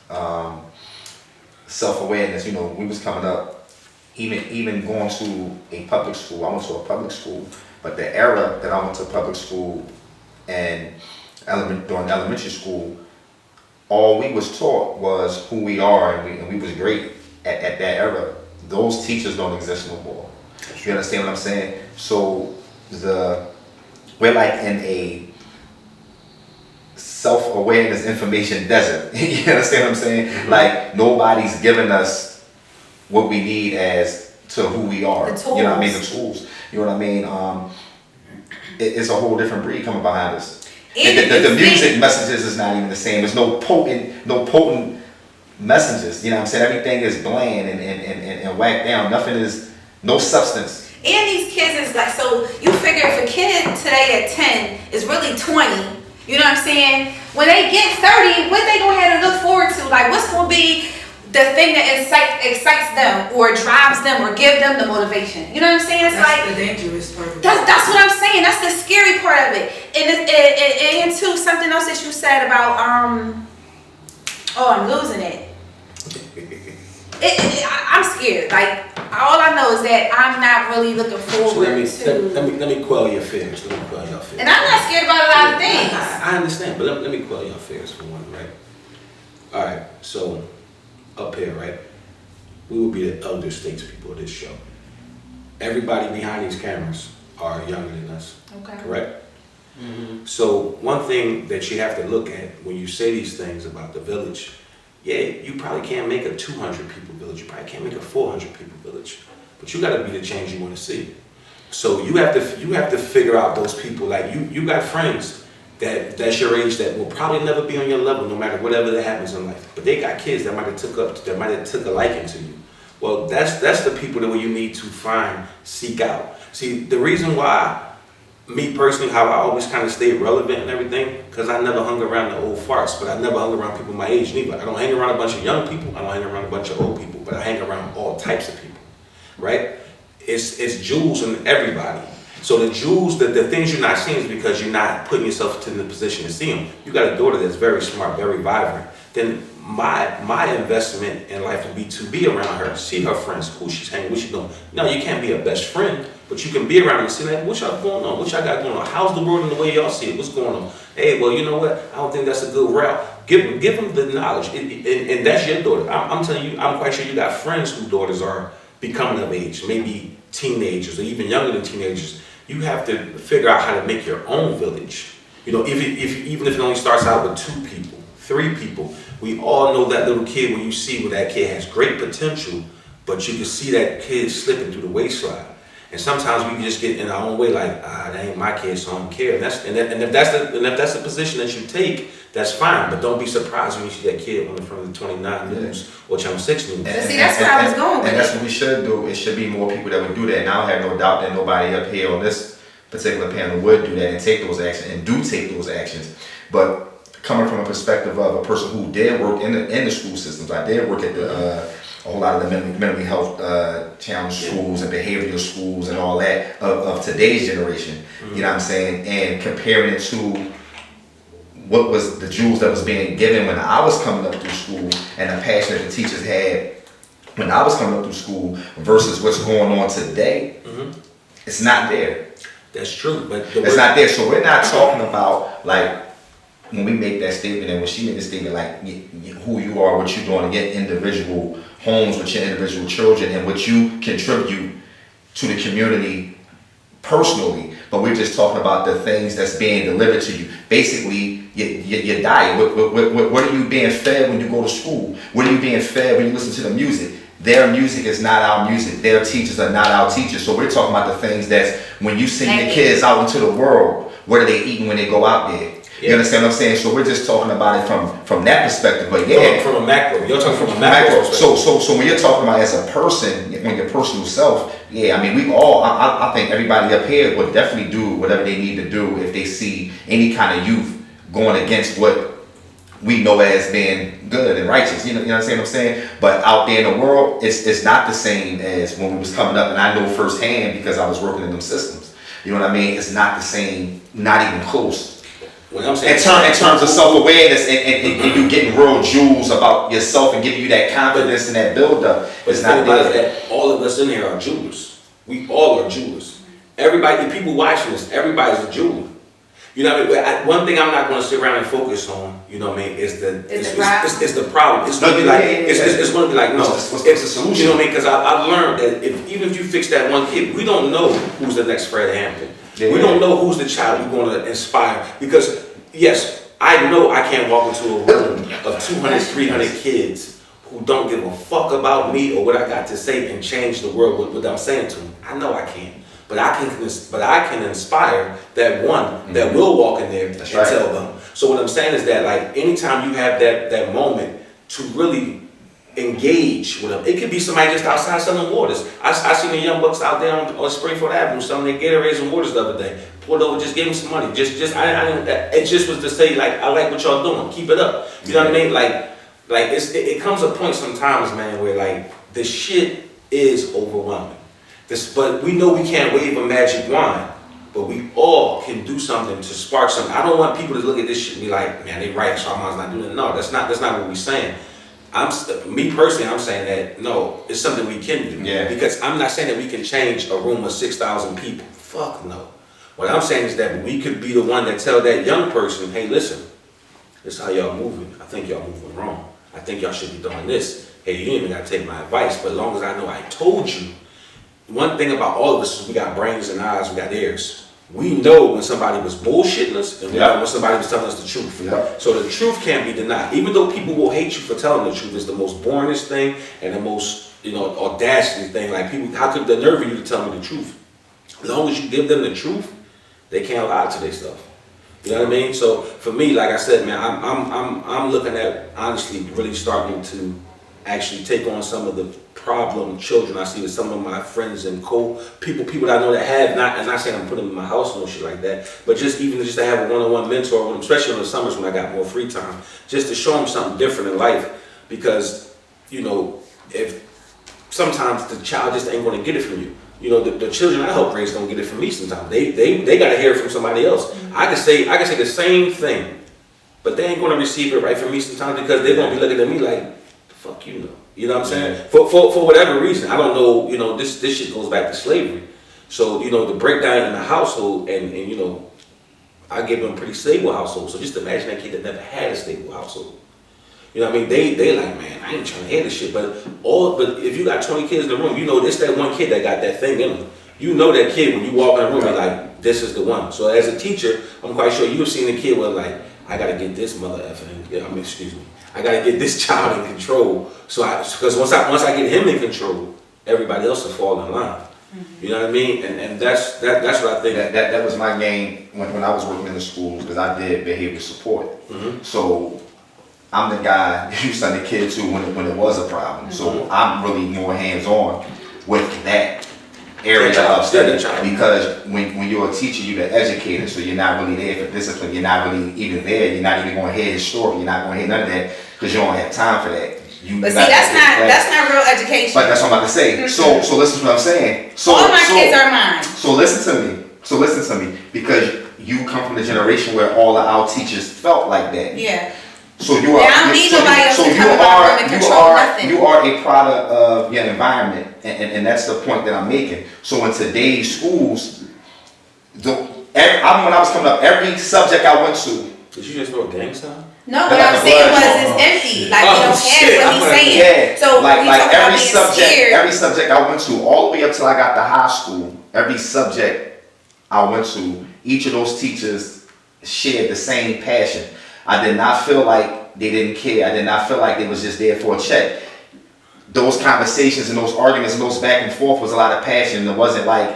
self-awareness. You know, we was coming up, even going to a public school. I went to a public school, but the era that I went to public school and during elementary school, all we was taught was who we are, and we was great at that era. Those teachers don't exist no more. You understand what I'm saying? So we're like in a self-awareness information desert. You understand what I'm saying? Mm-hmm. Like nobody's giving us what we need as to who we are. The tools. You know what I mean? The tools. You know what I mean? It's a whole different breed coming behind us. And the music messages is not even the same. There's no potent messages. You know what I'm saying? Everything is bland and whacked down. Nothing is, no substance. And these kids is like, so you figure if a kid today at 10 is really 20, you know what I'm saying? When they get 30, what they gonna have to look forward to? Like, what's gonna be the thing that excites them or drives them or give them the motivation? You know what I'm saying? It's That's like, the dangerous part of it. that's what I'm saying. That's the scary part of it. And too, something else that you said about, I'm losing it. I'm scared. Like, all I know is that I'm not really looking So forward let to. me quell your fears. Let me quell your fears. And I'm not scared about a lot of things. I understand, but let me quell your fears for one, right? All right, so up here, right? We will be the elder statespeople of this show. Everybody behind these cameras are younger than us, Okay. correct? So one thing that you have to look at when you say these things about the village, yeah, you probably can't make a 200 people village. You probably can't make a 400 people village, but you got to be the change you want to see. So you have to figure out those people. Like you got friends that's your age that will probably never be on your level, no matter whatever that happens in life. But they got kids that might have took a liking to you. Well, that's the people that you need to find, seek out. See, the reason why, me personally, how I always kind of stayed relevant and everything, because I never hung around the old farts, but I never hung around people my age neither. I don't hang around a bunch of young people, I don't hang around a bunch of old people, but I hang around all types of people, right? It's jewels in everybody. So the jewels, the things you're not seeing is because you're not putting yourself in the position to see them. You got a daughter that's very smart, very vibrant. Then my investment in life would be to be around her, see her friends, who she's hanging, what she's doing. No, you can't be a best friend, but you can be around her and see, like, what y'all going on? What y'all got going on? How's the world in the way y'all see it? What's going on? Hey, well, you know what? I don't think that's a good route. Give them the knowledge, and that's your daughter. I'm telling you, I'm quite sure you got friends whose daughters are becoming of age, maybe teenagers or even younger than teenagers. You have to figure out how to make your own village. You know, even if it only starts out with 2 people, 3 people. We all know that little kid when you see where that kid has great potential, but you can see that kid slipping through the wayside. And sometimes we can just get in our own way, like, that ain't my kid, so I don't care. And if that's the position that you take, that's fine. But don't be surprised when you see that kid on the front of the 29 News or Channel 6 News. But see, that's where I was going with And that's it. what we should do. It should be more people that would do that. And I don't have no doubt that nobody up here on this particular panel would do that and take those actions and do take those actions. But coming from a perspective of a person who did work in the school systems, I did work at a whole lot of the mental health challenge schools and behavioral schools and all that of today's generation. You know what I'm saying? And comparing it to what was the jewels that was being given when I was coming up through school and the passion that the teachers had when I was coming up through school versus what's going on today, it's not there. That's true, but It's not there. So we're not talking about, like, when we make that statement and when she made the statement, like, who you are, what you're doing in your individual homes with your individual children and what you contribute to the community personally. But we're just talking about the things that's being delivered to you. Basically, your diet. What are you being fed when you go to school? What are you being fed when you listen to the music? Their music is not our music. Their teachers are not our teachers. So we're talking about the things that's when you send your kids out into the world, what are they eating when they go out there? You understand what I'm saying? So we're just talking about it from that perspective. But yeah, from a macro. You're talking from a macro perspective. So when you're talking about as a person, on your personal self, yeah, I mean, we all, I think everybody up here would definitely do whatever they need to do if they see any kind of youth going against what we know as being good and righteous. You know what I'm saying? But out there in the world, it's not the same as when we was coming up, and I know firsthand because I was working in them systems. You know what I mean? It's not the same, not even close. What I'm saying, in terms of self-awareness and you getting real jewels about yourself and giving you that confidence and that build-up, but it's the thing not about it is there. that all of us in here are jewelers. We all are jewelers. Everybody, the people watching this, everybody's a jeweler. You know what I mean? One thing I'm not going to sit around and focus on, you know what I mean, is the problem. It's going to be like, it's going to be like, no, What's the solution? You know what I mean? Because I've learned that even if you fix that one kid, we don't know who's the next Fred Hampton. Yeah. We don't know who's the child we're going to inspire. Because, yes, I know I can't walk into a room of 200, 300 kids who don't give a fuck about me or what I got to say and change the world with what I'm saying to them. I know I can't. But I can inspire that one that will walk in there and tell them. So what I'm saying is that, like, anytime you have that moment to really engage with them, it could be somebody just outside selling waters. I seen the young bucks out there on Springfield Avenue selling their Gatorades and waters the other day. Pulled over, just gave them some money. It just was to say, like, I like what y'all doing. Keep it up. You know what I mean? Like it comes a point sometimes, man, where like the shit is overwhelming. But we know we can't wave a magic wand, but we all can do something to spark something. I don't want people to look at this shit and be like, man, they right, so I'm not doing it. No, that's not what we're saying. Me personally, I'm saying that no, it's something we can do. Yeah. Because I'm not saying that we can change a room of 6,000 people. Fuck no. What I'm saying is that we could be the one that tell that young person, hey, listen, this is how y'all moving. I think y'all moving wrong. I think y'all should be doing this. Hey, you ain't even gotta take my advice, but as long as I know I told you. One thing about all of us is we got brains and eyes, we got ears. We know when somebody was bullshitting us and we know when somebody was telling us the truth. Yeah. So the truth can't be denied. Even though people will hate you for telling the truth, it's the most boringest thing and the most, audacity thing. Like people, how could the nerve of you to tell me the truth? As long as you give them the truth, they can't lie to their stuff. You know what I mean? So for me, like I said, man, I'm looking at honestly really starting to actually take on some of the problem children I see with some of my friends and people that I know that have not, and not saying I'm putting them in my house and no shit like that, but just to have a one-on-one mentor with them, especially in the summers when I got more free time, just to show them something different in life. Because, if sometimes the child just ain't going to get it from you. The children I help raise don't get it from me sometimes. They got to hear it from somebody else. Mm-hmm. I can say the same thing, but they ain't going to receive it right from me sometimes because they're going to be looking at me like, the fuck you know. You know what I'm saying? For whatever reason. I don't know, this shit goes back to slavery. So, the breakdown in the household and I gave them a pretty stable household. So just imagine that kid that never had a stable household. You know what I mean? They like, man, I ain't trying to hear this shit. But if you got 20 kids in the room, it's that one kid that got that thing in them. You know that kid when you walk in the room, you're like, this is the one. So as a teacher, I'm quite sure you've seen a kid where like, I gotta get this mother effing, excuse me. I gotta get this child in control. Because once I get him in control, everybody else will fall in line. Mm-hmm. You know what I mean? And that's what I think. That was my game when I was working in the schools because I did behavior support. Mm-hmm. So I'm the guy who sent the kids to when it was a problem. Mm-hmm. So I'm really more hands-on with that area of study because when you're a teacher, you're the educator, so you're not really there for discipline. You're not really even there. You're not even going to hear his story. You're not going to hear none of that because you don't have time for that. But see, that's not real education. But that's what I'm about to say. Mm-hmm. So listen to what I'm saying. All my kids are mine. So listen to me because you come from the generation where all of our teachers felt like that. Yeah. So you are. You are a product of your environment, and that's the point that I'm making. So in today's schools, when I was coming up, every subject I went to. Did you just throw a gang sign? No, what I'm saying was it's empty. Like we don't have what he's saying. Yeah. So like every subject I went to, all the way up till I got to high school, every subject I went to, each of those teachers shared the same passion. I did not feel like they didn't care. I did not feel like they was just there for a check. Those conversations and those arguments and those back and forth was a lot of passion. It wasn't like,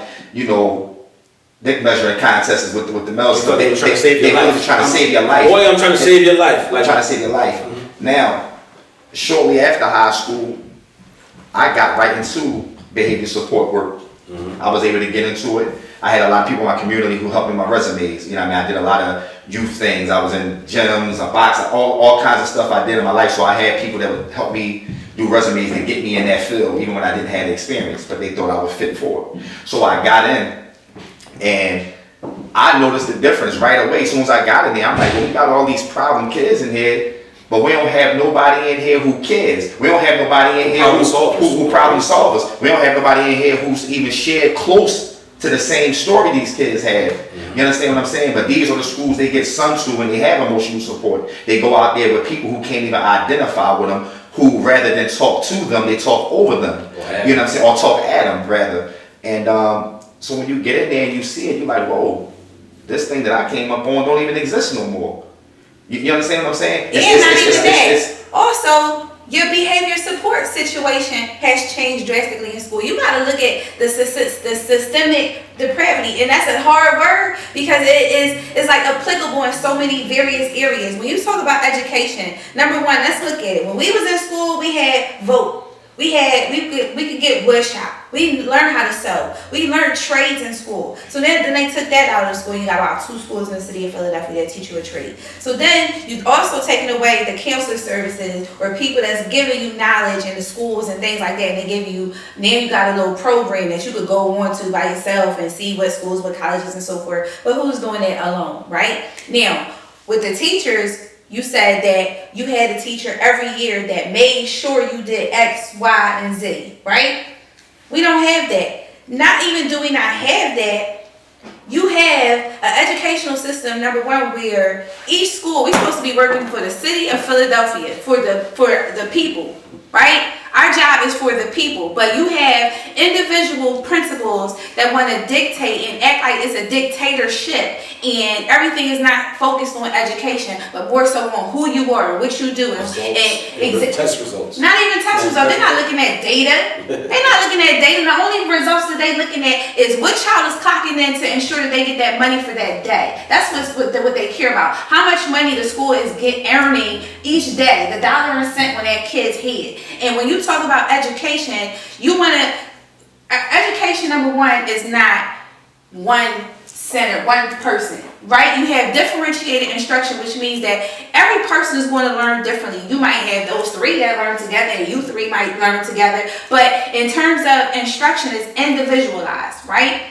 dick measuring contests with the males. So they were trying to save your life. Trying to save your life. Boy, I'm trying to save your life. Like, trying to save your life. Mm-hmm. Now, shortly after high school, I got right into behavior support work. Mm-hmm. I was able to get into it. I had a lot of people in my community who helped me with my resumes. I did a lot of youth things. I was in gyms, a box, all kinds of stuff I did in my life. So I had people that would help me do resumes and get me in that field, even when I didn't have the experience, but they thought I was fit for it. So I got in, and I noticed the difference right away. As soon as I got in there, I'm like, well, we got all these problem kids in here, but we don't have nobody in here who cares. We don't have nobody in here who problem solvers. We don't have nobody in here who's even shared close to the same story these kids have. You understand what I'm saying? But these are the schools they get sent to when they have emotional support. They go out there with people who can't even identify with them, who rather than talk to them, they talk over them. You know what I'm saying? Or talk at them, rather. And so when you get in there and you see it, you're like, whoa, this thing that I came up on don't even exist no more. You understand what I'm saying? Also, your behavior support situation has changed drastically in school. You got to look at the systemic depravity, and that's a hard word because it's like applicable in so many various areas. When you talk about education, number one, let's look at it. When we was in school, we had vote. We could get wood shop. We learned how to sew. We learned trades in school. So then they took that out of school. You got about 2 schools in the city of Philadelphia that teach you a trade. So then you've also taken away the counselor services or people that's giving you knowledge in the schools and things like that. And they give you, now you got a little program that you could go on to by yourself and see what schools, what colleges and so forth. But who's doing that alone, right? Now, with the teachers, you said that you had a teacher every year that made sure you did X, Y, and Z, right? We don't have that. Not even do we not have that, you have an educational system, number one, where each school, we're supposed to be working for the city of Philadelphia, for the people, right? Our job is for the people, but you have individual principals that want to dictate and act like it's a dictatorship, and everything is not focused on education, but more so on who you are and what you do. Test results. Not even test results. They're not looking at data. They're not looking at data. The only results that they're looking at is what child is clocking in to ensure that they get that money for that day. That's what they care about. How much money the school is earning each day, the dollar and cent on that kid's head. And when you talk about education, education, number one, is not one center, one person, right? You have differentiated instruction, which means that every person is going to learn differently. You might have those 3 that learn together, and you 3 might learn together. But in terms of instruction, it's individualized, right?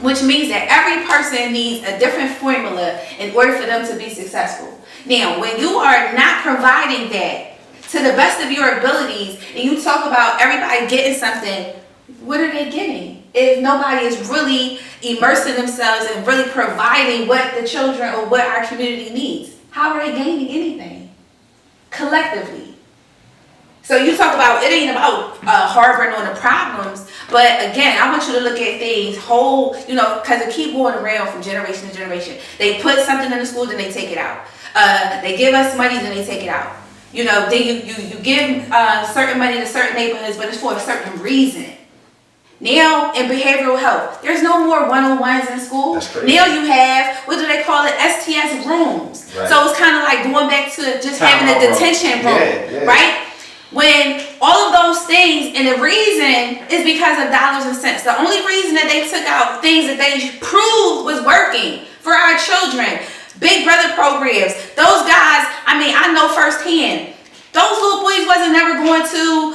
Which means that every person needs a different formula in order for them to be successful. Now, when you are not providing that to the best of your abilities, and you talk about everybody getting something, what are they getting? If nobody is really immersing themselves and really providing what the children or what our community needs, how are they gaining anything collectively? So you talk about, it ain't about harboring on the problems, but again, I want you to look at things whole, because it keep going around from generation to generation. They put something in the school, then they take it out. They give us money, then they take it out. Then you give certain money to certain neighborhoods, but it's for a certain reason. Now, in behavioral health, there's no more 101s in school. Now you have, what do they call it, STS rooms. Right. So it's kind of like going back to just having a detention room, right? When all of those things, and the reason is because of dollars and cents. The only reason that they took out things that they proved was working for our children, Big Brother programs, those guys, I know firsthand, those little boys wasn't never going to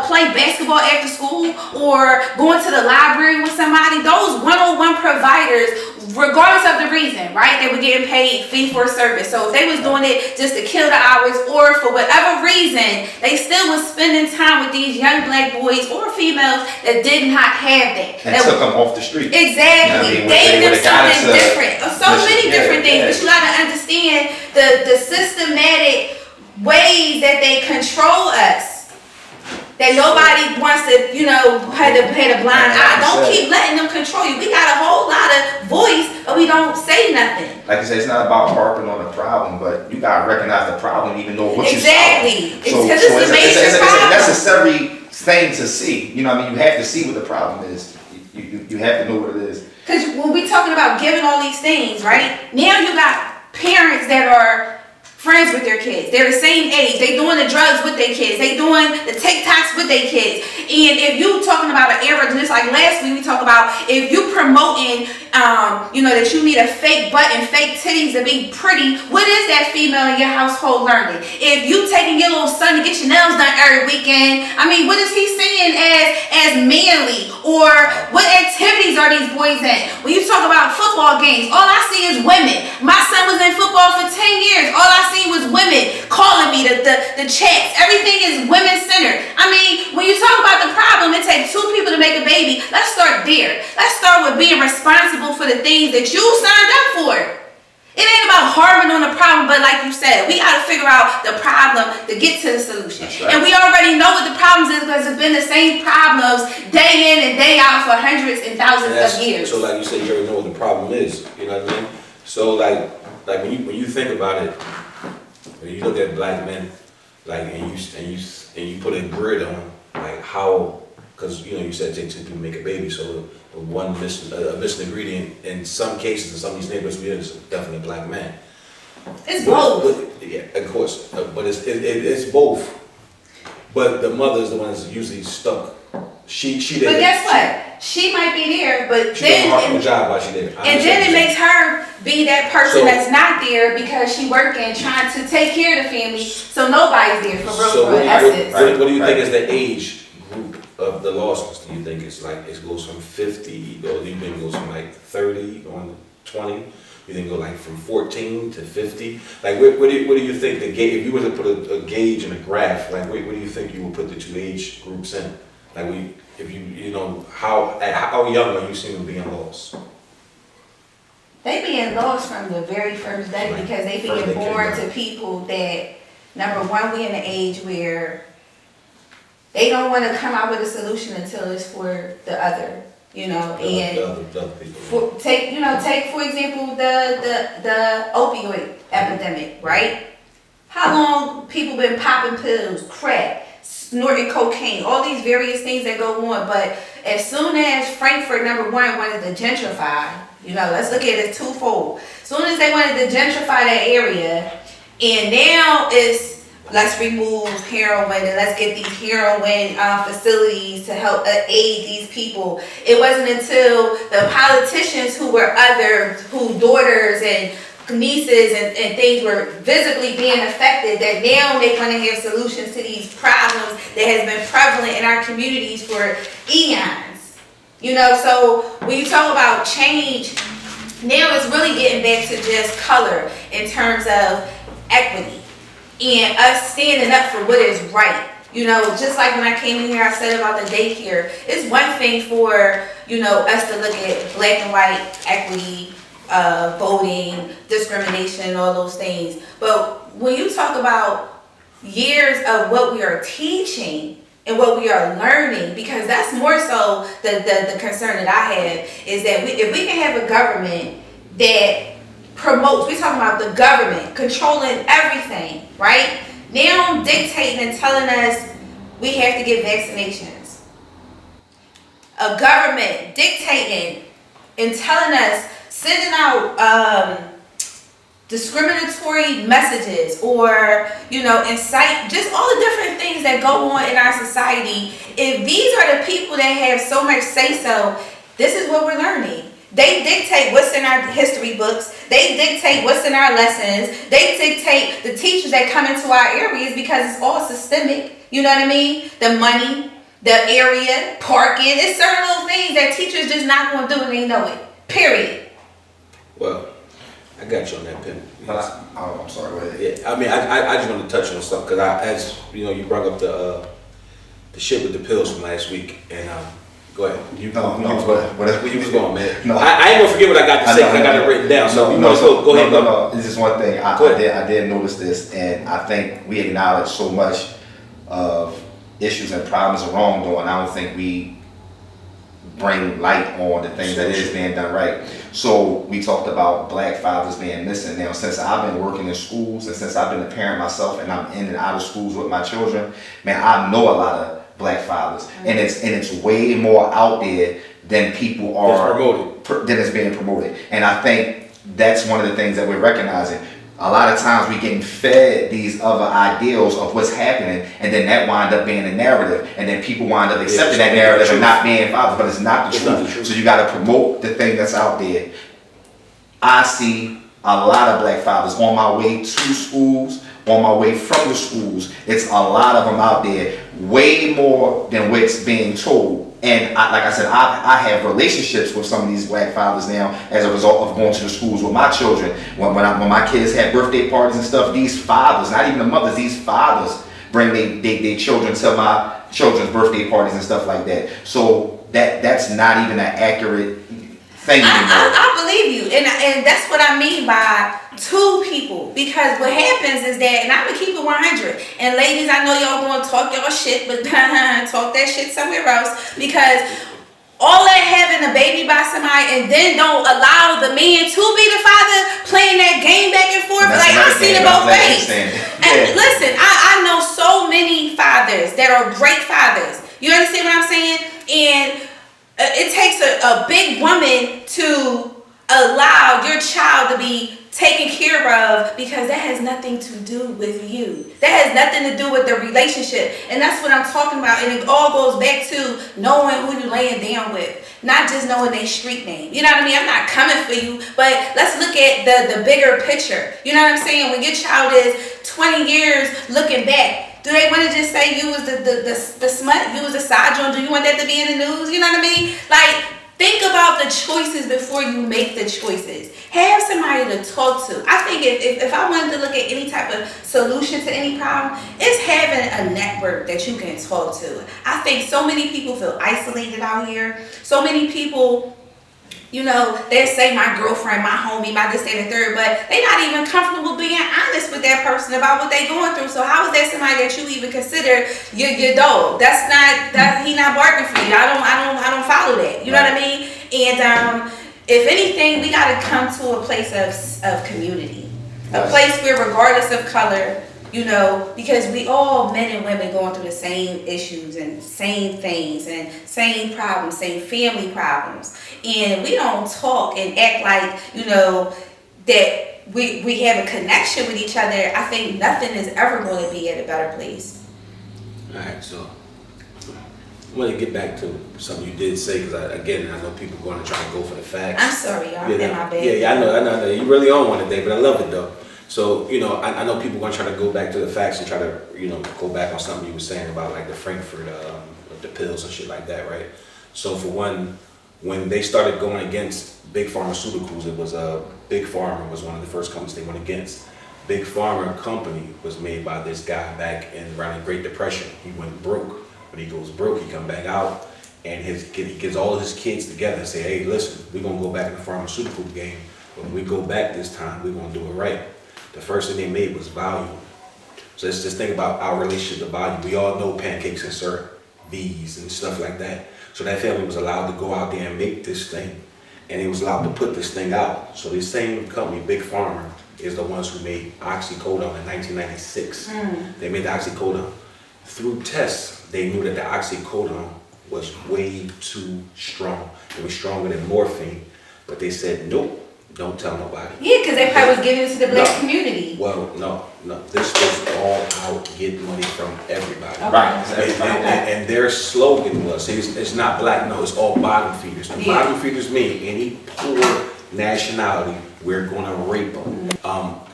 play basketball after school or going to the library with somebody. Those 101 providers, regardless of the reason, right? They were getting paid fee for service. So if they was doing it just to kill the hours or for whatever reason, they still was spending time with these young black boys or females that did not have that. And took them off the street. Exactly. Gave them something different. So many different things. But you got to understand the systematic ways that they control us, that nobody wants to, had a blind eye. Don't keep letting them control you. We got a whole lot of voice, but we don't say nothing. Like I said, it's not about harping on the problem, but you gotta recognize the problem, even though what you exactly. So it's a major problem. It's a necessary thing to see. You have to see what the problem is. You have to know what it is. Because when we talking about giving all these things, right? Now you got parents that are friends with their kids. They're the same age. They doing the drugs with their kids. They doing the TikToks with their kids. And if you talking about an era, just like last week we talked about, if you promoting, that you need a fake butt and fake titties to be pretty, what is that female in your household learning? If you taking your little son to get your nails done every weekend, what is he seeing as manly? Or what activities are these boys at? When you talk about football games, all I see is women. My son was in football for 10 years. All I seen was women calling me, the chats. Everything is women-centered. I mean, when you talk about the problem, it takes 2 people to make a baby. Let's start there. Let's start with being responsible for the things that you signed up for. It ain't about harming on the problem, but like you said, we got to figure out the problem to get to the solution. Right. And we already know what the problems is because it's been the same problems day in and day out for hundreds and thousands of years. So like you said, you already know what the problem is. You know what I mean? So like when you think about it, when you look at black men, like and you put a grid on like how, because you know you said it takes 2 people to make a baby, so the one missing ingredient in some cases in some of these neighborhoods we is definitely a black man. It's both. But, yeah, of course, but it's both. But the mother is the one that's usually stuck. She But guess what? She might be there, but She doing a hard then job while she there. and then it makes her be that person So- that's not there because she working, trying to take care of the family, so nobody's there for real, So for real essence. what do you think Right. is the age group of the losses? Do you think it's like it goes from 50, or do you think it goes from like 30 on 20? You think it goes like from 14 to 50? Like what do you think the gauge? If you were to put a gauge in a graph, like what do you think you would put the 2 age groups in? Like if you know how young are you seeing them being lost? They being lost from the very first day Right. because they First being they born came to people that, number one, we in an age where they don't want to come out with a solution until it's for the other, you know, and The other people. take for example the opioid epidemic, right? How long people been popping pills, crack, snorting cocaine, all these various things that go on, but as soon as Frankfurt, number one, wanted to gentrify, you know, let's look at it twofold. As soon as they wanted to gentrify that area, and now it's let's remove heroin and let's get these heroin facilities to help aid these people. It wasn't until the politicians who were whose daughters and nieces and things were visibly being affected that now they want to have solutions to these problems that has been prevalent in our communities for eons. You know, so when you talk about change, now it's really getting back to just color in terms of equity and us standing up for what is right. You know, just like when I came in here, I said about the daycare. It's one thing for, you know, us to look at black and white equity, voting, discrimination, all those things. But when you talk about years of what we are teaching and what we are learning, because that's more so the concern that I have, is that if we can have a government that promotes, we're talking about the government controlling everything, right? Now dictating and telling us we have to get vaccinations. A government dictating and telling us, sending out discriminatory messages or, you know, incite, just all the different things that go on in our society. If these are the people that have so much say-so, this is what we're learning. They dictate what's in our history books. They dictate what's in our lessons. They dictate the teachers that come into our areas because it's all systemic. You know what I mean? The money, the area, parking. It's certain little things that teachers just not going to do and they know it. Period. Well, I got you on that, Pim. But I'm sorry, go ahead. Yeah, I mean, I just want to touch on something because as you know, you brought up the shit with the pills from last week, and go ahead. You was going, man. No. I ain't gonna forget what I got to say because I got it written down. So go ahead. No. This is one thing. Go ahead. I did notice this, and I think we acknowledge so much of issues and problems and wrongdoing. I don't think we bring light on the things that is being done right. So we talked about black fathers being missing. Now, since I've been working in schools and since I've been a parent myself and I'm in and out of schools with my children, man, I know a lot of black fathers, and it's way more out there than people are than it's being promoted. And I think that's one of the things that we're recognizing. A lot of times we getting fed these other ideals of what's happening, and then that wind up being a narrative, and then people wind up accepting that narrative and not being fathers, but it's not the truth. So you got to promote the thing that's out there. I see a lot of black fathers on my way to schools, on my way from the schools. It's a lot of them out there, way more than what's being told And like I said, I have relationships with some of these black fathers now as a result of going to the schools with my children. When my kids had birthday parties and stuff, these fathers, not even the mothers, these fathers bring their children to my children's birthday parties and stuff like that. So that's not even an accurate thing anymore. I believe you, and that's what I mean by two people. Because what happens is that, and I'm gonna keep it 100. And ladies, I know y'all gonna talk y'all shit, but talk that shit somewhere else. Because all that having a baby by somebody and then don't allow the man to be the father, playing that game back and forth. Like, I've seen it both ways. And listen, I know so many fathers that are great fathers. You understand what I'm saying? And it takes a big woman to allow your child to be taken care of, because that has nothing to do with you. That has nothing to do with the relationship. And that's what I'm talking about. And it all goes back to knowing who you're laying down with, not just knowing their street name. You know what I mean? I'm not coming for you, but let's look at the bigger picture. You know what I'm saying? When your child is 20 years looking back, do they want to just say you was the smut, you was the side joint? Do you want that to be in the news? You know what I mean? Like, think about the choices before you make the choices. Have somebody to talk to. I think if I wanted to look at any type of solution to any problem, it's having a network that you can talk to. I think so many people feel isolated out here. So many people, you know, they say my girlfriend, my homie, my this, that, and the third, but they're not even comfortable being honest with that person about what they're going through. So how is that somebody that you even consider your dog? That's not, he not barking for you. I don't follow that. You know what I mean? And if anything, we got to come to a place of community, a place where, regardless of color, you know, because we all, men and women, going through the same issues and same things and same problems, same family problems. And we don't talk and act like, you know, that we have a connection with each other. I think nothing is ever going to be at a better place. All right, so I want to get back to something you did say, because I know people are going to try to go for the facts. I'm sorry, y'all. Yeah, My bad. yeah, I know. You really on one today, but I love it though. So, you know, I know people are going to try to go back to the facts and try to, you know, go back on something you were saying about like the Frankfurt, the pills and shit like that, right? So for one, when they started going against big pharmaceuticals, it was Big Pharma was one of the first companies they went against. Big Pharma company was made by this guy back around the Great Depression. He went broke. When he goes broke, he come back out and he gets all of his kids together and say, hey, listen, we're going to go back in the pharmaceutical game. But when we go back this time, we're going to do it right. The first thing they made was Valium. So let's just think about our relationship to Valium. We all know pancakes and syrup, V's and stuff like that. So that family was allowed to go out there and make this thing. And it was allowed to put this thing out. So this same company, Big Pharma, is the ones who made oxycodone in 1996. They made the oxycodone. Through tests, they knew that the oxycodone was way too strong. It was stronger than morphine. But they said, nope, don't tell nobody. Yeah, because they probably was giving it to the black community. Well, no. This was all out getting money from everybody. Okay. Right. And their slogan was, it's not black, no, it's all bottom feeders. The bottom feeders mean any poor nationality, we're going to rape them.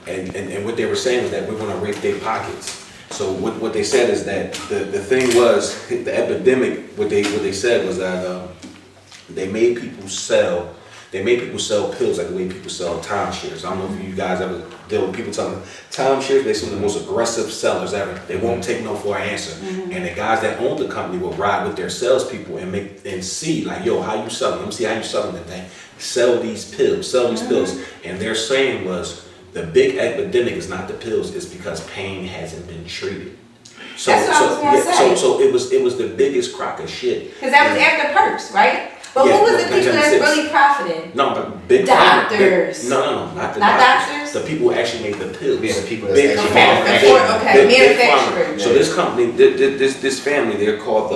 And what they were saying was that we're going to rape their pockets. So what they said is that the thing was, the epidemic, what they said was that they made people sell pills like the way people sell timeshares. I don't know if you guys ever deal with people telling timeshares, they're some of the most aggressive sellers ever. They won't take no for an answer. And the guys that own the company will ride with their salespeople and see like, yo, how you selling? Let me see how you selling that thing. Sell these pills. And their saying was, the big epidemic is not the pills, it's because pain hasn't been treated. So, That's what I was gonna say. So it was the biggest crock of shit. Because that was after perks, right? But Yeah, who was the people that's 1996. really profiting? No, but big Doctors. Pharma, no, not the Not doctors. doctors? The people who actually made the pills. Yeah, the people Big that's Pharma. Okay, Big manufacturing. Pharma. So this company, this family, they're called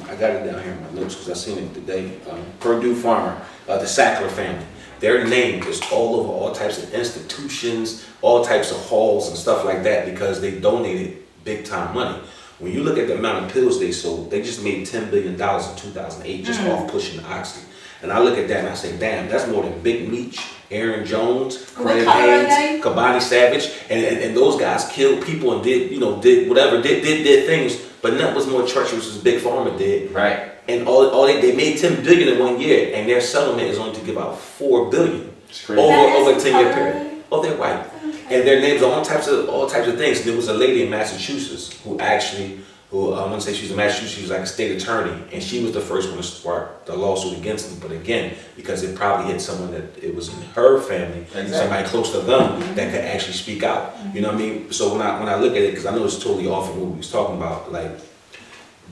I got it down here in my notes because I seen it today. Purdue Pharma, the Sackler family. Their name is all over all types of institutions, all types of halls and stuff like that because they donated big time money. When you look at the amount of pills they sold, they just made $10 billion in 2008 just off pushing the oxy. And I look at that and I say, damn, that's more than Big Meech, Aaron Jones, Craig Haynes, Kabani Savage, and those guys killed people and did whatever, did things, but nothing was more treacherous as Big Pharma did. Right. And all they made 10 billion in 1 year, and their settlement is only to give out 4 billion It's crazy. over a That is 10-year colored. period. Oh, they're white. And their names are all types of things. There was a lady in Massachusetts who I want to say she was in Massachusetts, she was like a state attorney, and she was the first one to spark the lawsuit against them. But again, because it probably hit someone that it was in her family, somebody close to them that could actually speak out. You know what I mean? So when I look at it, because I know it's totally off of what we was talking about, like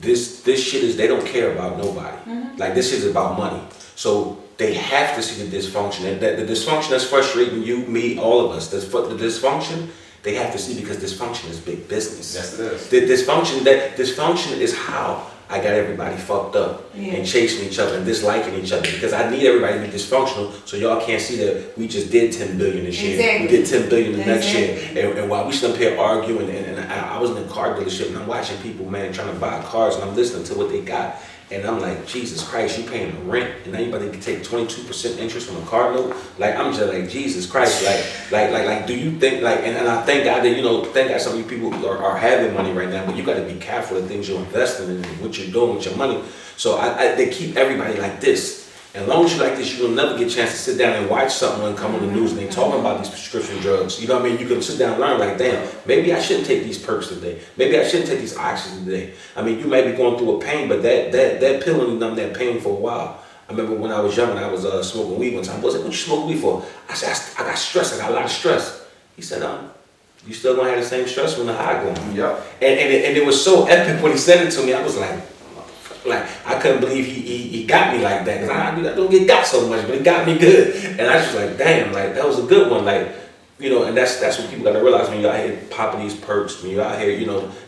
this shit is, they don't care about nobody. Like this shit is about money. So they have to see the dysfunction. And that the dysfunction that's frustrating you, me, all of us, the dysfunction, they have to see, because dysfunction is big business. Yes, it is. The dysfunction is how I got everybody fucked up and chasing each other and disliking each other, because I need everybody to be dysfunctional so y'all can't see that we just did 10 billion this year. Exactly. We did 10 billion the next Exactly. year. And while we sit up here arguing, and I was in a car dealership and I'm watching people, man, trying to buy cars, and I'm listening to what they got. And I'm like, Jesus Christ, you paying the rent, and now you about to take 22% interest on a car note? Like, I'm just like, Jesus Christ, like, do you think, like, and I thank God that, thank God some of you people are having money right now, but you got to be careful of things you're investing in and what you're doing with your money. So they keep everybody like this. And as long as you like this, you'll never get a chance to sit down and watch something and come on the news and they talking about these prescription drugs. You know what I mean? You can sit down and learn, like, damn, maybe I shouldn't take these perks today. Maybe I shouldn't take these oxys today. I mean, you may be going through a pain, but that pill only numb that pain for a while. I remember when I was young and I was smoking weed one time. I was like, what you smoke weed for? I said, I got stress. I got a lot of stress. He said, you still gonna have the same stress when the high going. Yeah. And it was so epic when he said it to me. I was like I couldn't believe he got me like that, because I don't get got so much, but it got me good. And I was just like, damn, like that was a good one. Like, and that's what people gotta realize when you're out here popping these perks, when you're out here,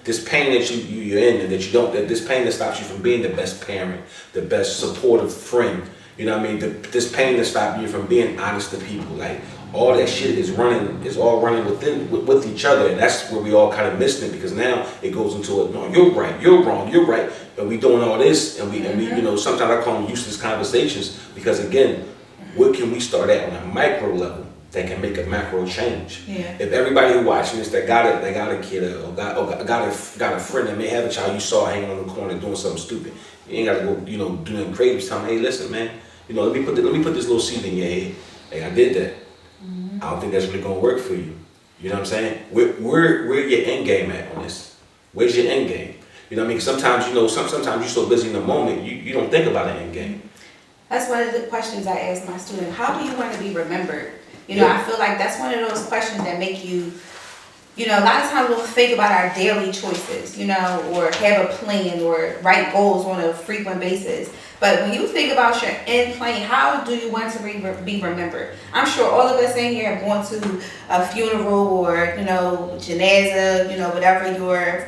this pain that you're in, and that this pain that stops you from being the best parent, the best supportive friend. You know what I mean? This pain that stops you from being honest to people. Like, all that shit is all running with each other, and that's where we all kind of missing it, because now it goes into no, you're right, you're wrong, you're right, and we doing all this, and we sometimes I call them useless conversations, because again, what can we start at on a micro level that can make a macro change? Yeah. If everybody who watching this that got a kid or got a friend that may have a child you saw hanging on the corner doing something stupid, you ain't gotta go do nothing crazy. Just tell them, hey, listen, man, let me put this little seed in your head. Hey, I did that. I don't think that's really gonna work for you. You know what I'm saying? Where your end game at on this? Where's your end game? You know what I mean? Sometimes sometimes you're so busy in the moment you don't think about an end game. That's one of the questions I ask my student. How do you want to be remembered? Yeah. I feel like that's one of those questions that make you, a lot of times we'll think about our daily choices, or have a plan or write goals on a frequent basis. But when you think about your end plan, how do you want to be remembered? I'm sure all of us in here have gone to a funeral or, janaza, whatever your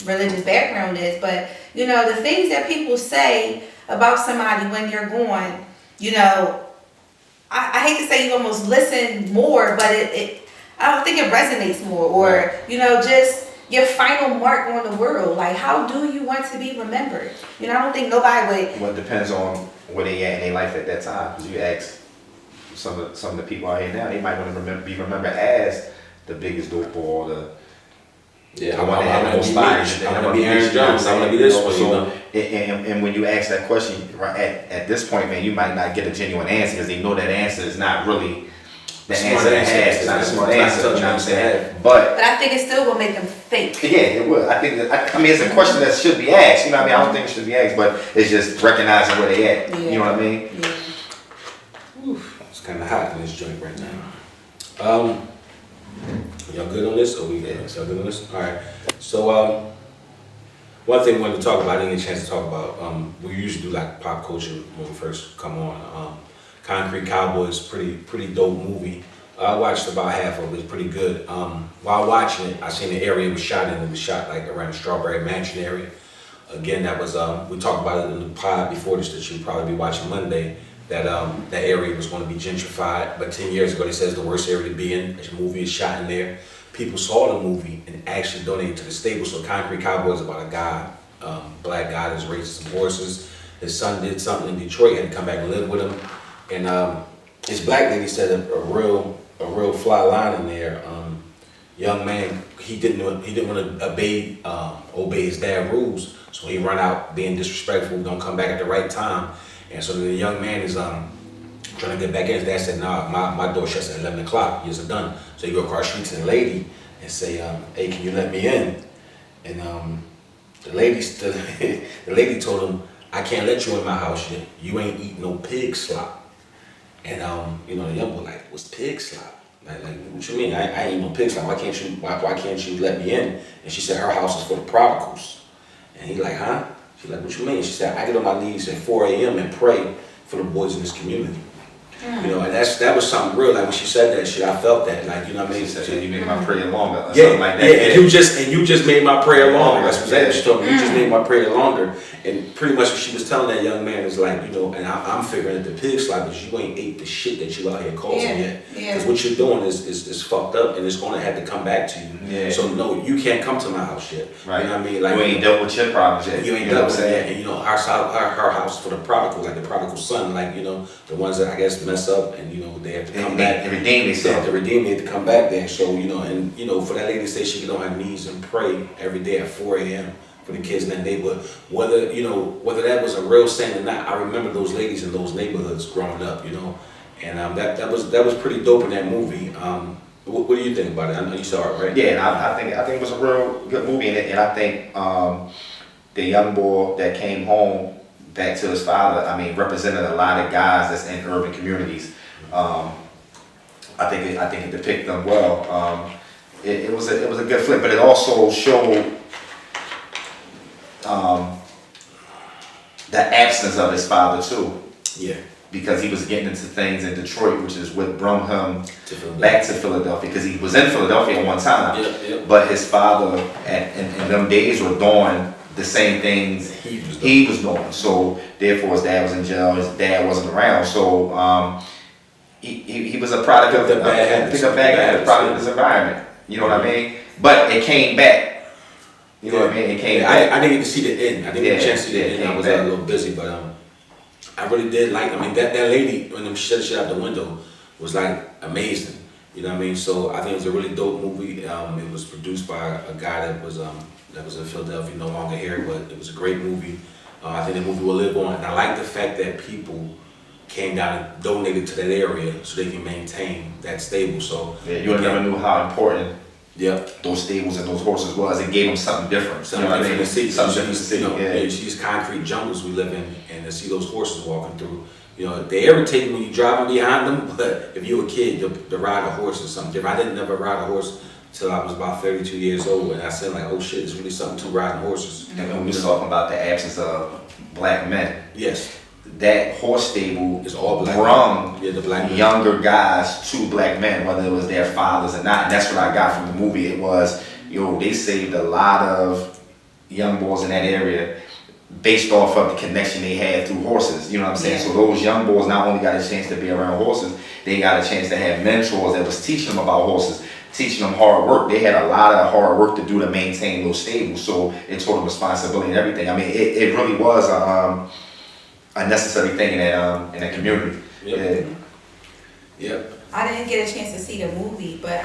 religious background is. But, the things that people say about somebody when they're gone, I hate to say you almost listen more, but I don't think it resonates more. Or, just your final mark on the world. Like, how do you want to be remembered? I don't think nobody would. Well, it depends on where they at in their life at that time. Because you ask some of the people out here now, they might want to be remembered as the biggest dope or the I want to be Aaron Jones. I want to be this one. And when you ask that question right at this point, man, you might not get a genuine answer, because they know that answer is not really the answer that has. It's not a smart answer. You know what I'm saying? But I think it still will make them think. yeah, it would. I think it's a question that should be asked. You know what I mean? I don't think it should be asked, but it's just recognizing where they at. You know what I mean? Yeah. It's kind of hot in this joint right now. Y'all good on this? Y'all good on this? All right. So, one thing we wanted to talk about, I didn't get a chance to talk about, we usually do like pop culture when we first come on. Concrete Cowboys, pretty dope movie. I watched about half of it. It's pretty good. While watching it, I seen the area it was shot in. It was shot like around the Strawberry Mansion area. Again, that was we talked about it in the pod before this that you'll probably be watching Monday. That that area was going to be gentrified, but 10 years ago they said it's the worst area to be in. The movie is shot in there. People saw the movie and actually donated to the stable. So Concrete Cowboys is about a guy, black guy that's raising some horses. His son did something in Detroit, had to come back and live with him. And his black lady said a real fly line in there. Young man, he didn't want to obey his dad's rules. So he run out being disrespectful, don't come back at the right time. And so the young man is trying to get back in. His dad said, nah, my door shuts at 11 o'clock. Yes, done. So you go across the street to the lady and say, hey, can you let me in? And the lady told him, I can't let you in my house yet. You ain't eat no pig slop. And the young boy like, what's pig slop? Like what you mean? I ain't no pig slop. Why can't you let me in? And she said her house is for the prodigals. And he like, huh? She like, what you mean? She said, I get on my knees at 4 a.m. and pray for the boys in this community. And that was something real. Like when she said that shit, I felt that. Like, you know what I mean? She said, you make my prayer longer. Or Yeah, something like that. yeah. And you just made my prayer longer. That's what she told me. You just made my prayer longer. And pretty much what she was telling that young man is like, and I'm figuring that the pig slap is you ain't ate the shit that you out here causing yet. Because what you're doing is fucked up, and it's going to have to come back to you. Yeah. So no, you can't come to my house yet. Right. You know what I mean? Like you ain't dealt with your problems yet. You ain't dealt with that. And her house for the prodigal, like the prodigal son, like the ones that I guess mess up, and they have to come back. They redeem themselves. They redeem, they have to come back there. So for that lady to say she get on her knees and pray every day at 4 a.m. for the kids in that neighborhood, whether that was a real saying or not, I remember those ladies in those neighborhoods growing up, and that was pretty dope in that movie. What do you think about it? I know you saw it, right? Yeah, and I think it was a real good movie, and I think the young boy that came home back to his father, represented a lot of guys that's in urban communities. I think it depicted them well. It was a good flick, but it also showed the absence of his father too. Yeah. Because he was getting into things in Detroit, which is what brought him back to Philadelphia. Because he was in Philadelphia at one time, but his father in them days were doing the same things he was doing. So therefore, his dad was in jail. His dad wasn't around. So he was a product of the product of his environment. You know what I mean? But it came back. You know what I mean? It came back. I didn't get to see the end. I didn't get a chance to see the end. I was a little busy, but I really did like. That lady when she shut shit out the window was like amazing. You know what I mean? So I think it was a really dope movie. It was produced by a guy that was in Philadelphia, no longer here, but it was a great movie. I think the movie will live on, and I like the fact that people came down and donated to that area so they can maintain that stable. So you never knew how important Yeah. those stables and those horses was. It gave them something different. Something different to see. Something different to see. These concrete jungles we live in, and to see those horses walking through. They irritate me when you're driving behind them, but if you're a kid, to ride a horse is something different. I didn't never ride a horse till I was about 32 years old, and I said like, oh shit, it's really something to riding horses. And when we was talking about the absence of black men. Yes. That horse stable is all black. Brung the black men. Younger guys to black men, whether it was their fathers or not. And that's what I got from the movie. It was, they saved a lot of young boys in that area based off of the connection they had through horses. You know what I'm saying? So those young boys not only got a chance to be around horses, they got a chance to have mentors that was teaching them about horses, teaching them hard work. They had a lot of hard work to do to maintain those stables. So it taught them responsibility and everything. It really was a necessary thing in that community. Yep. I didn't get a chance to see the movie, but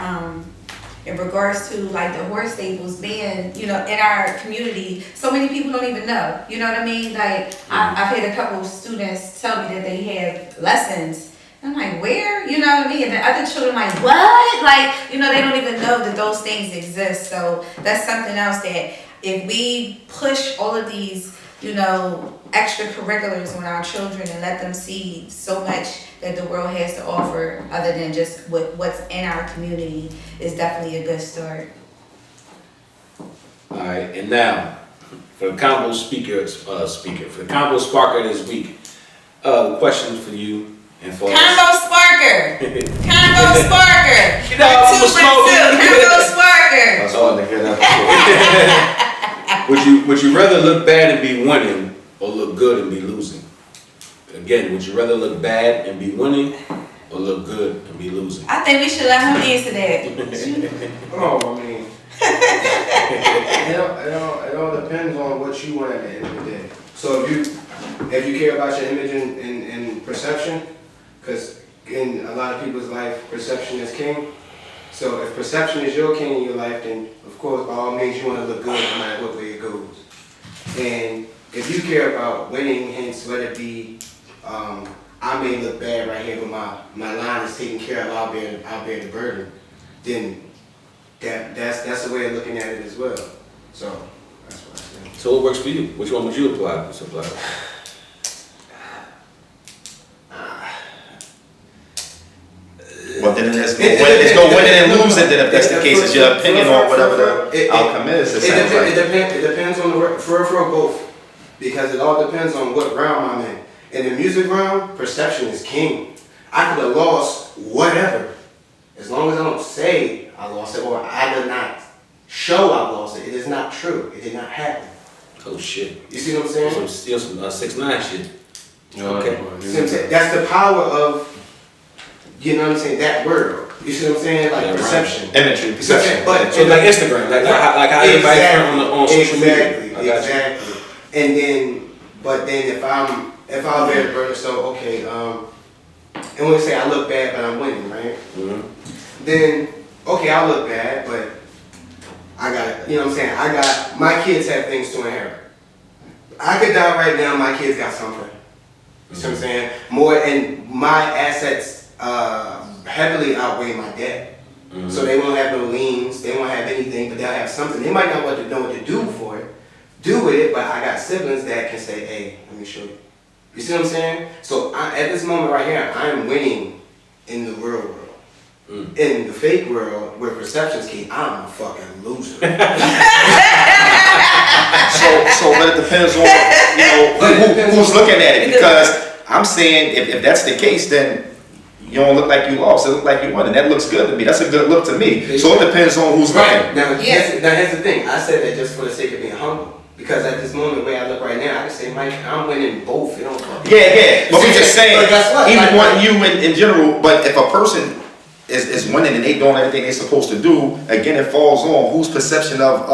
in regards to like the horse stables being, in our community, so many people don't even know. You know what I mean? Like I've had a couple of students tell me that they have lessons. I'm like, where? You know what I mean? And the other children like, what? Like, they don't even know that those things exist. So that's something else that if we push all of these, extracurriculars on our children and let them see so much that the world has to offer other than just what's in our community is definitely a good start. All right, and now for the combo for the combo sparker this week, question for you and for Combo Sparker! Combo Sparker! Get out of the smoke. Combo Sparker! That's one of the good episodes. Would you rather look bad and be winning or look good and be losing? Again, would you rather look bad and be winning or look good and be losing? I think we should let him answer that. It all depends on what you want at the end of the day. So if you care about your image and perception, because in a lot of people's life, perception is king. So if perception is your king in your life, then of course, by all means, you want to look good no matter what way it goes. And if you care about winning, hence whether it be, I may look bad right here, but my line is taken care of. I'll bear the burden. Then that's the way of looking at it as well. So that's what I think. So what works for you? Which one would you apply? Well, then there's no winning and losing. Then if that's the case, it's your opinion on whatever the outcome is. It sounds like. It depends on for both, because it all depends on what realm I'm in. In the music realm, perception is king. I could have lost whatever, as long as I don't say I lost it or I did not show I lost it. It is not true. It did not happen. Oh shit. You see what I'm saying? Some steal some 6ix9ine shit. Okay. See what I'm saying? That's the power of, you know what I'm saying, that word. You see what I'm saying? Like Yeah, right. perception. Imagery, perception. But So like Instagram, like how everybody on social media. I got you. Exactly. And then, but then if I'll bear the burden, so okay, and when we say I look bad but I'm winning, right? Mm-hmm. Then okay, I'll look bad, but I got, you know what I'm saying? I got, my kids have things to inherit. I could die right now, my kids got something. You see what I'm saying? More, and my assets heavily outweigh my debt. Mm-hmm. So they won't have no liens, they won't have anything, but they'll have something. They might not know what to do for it, do with it, but I got siblings that can say, hey, let me show you. You see what I'm saying? So at this moment right here, I am winning in the real world. In the fake world, where perception's key, I'm a fucking loser. So, but it depends on, who's looking at it. Because I'm saying, if that's the case, then you don't look like you lost. It look like you won, and that looks good to me. That's a good look to me. So it depends on who's looking. Now, here's the thing. I said that just for the sake of being humble. Because at this moment, the way I look right now, I can say, Mike, I'm winning both. It don't fucking Yeah. But we just saying, but guess what? even wanting you in general, but if a person is winning and they doing everything they're supposed to do, again, it falls on whose perception of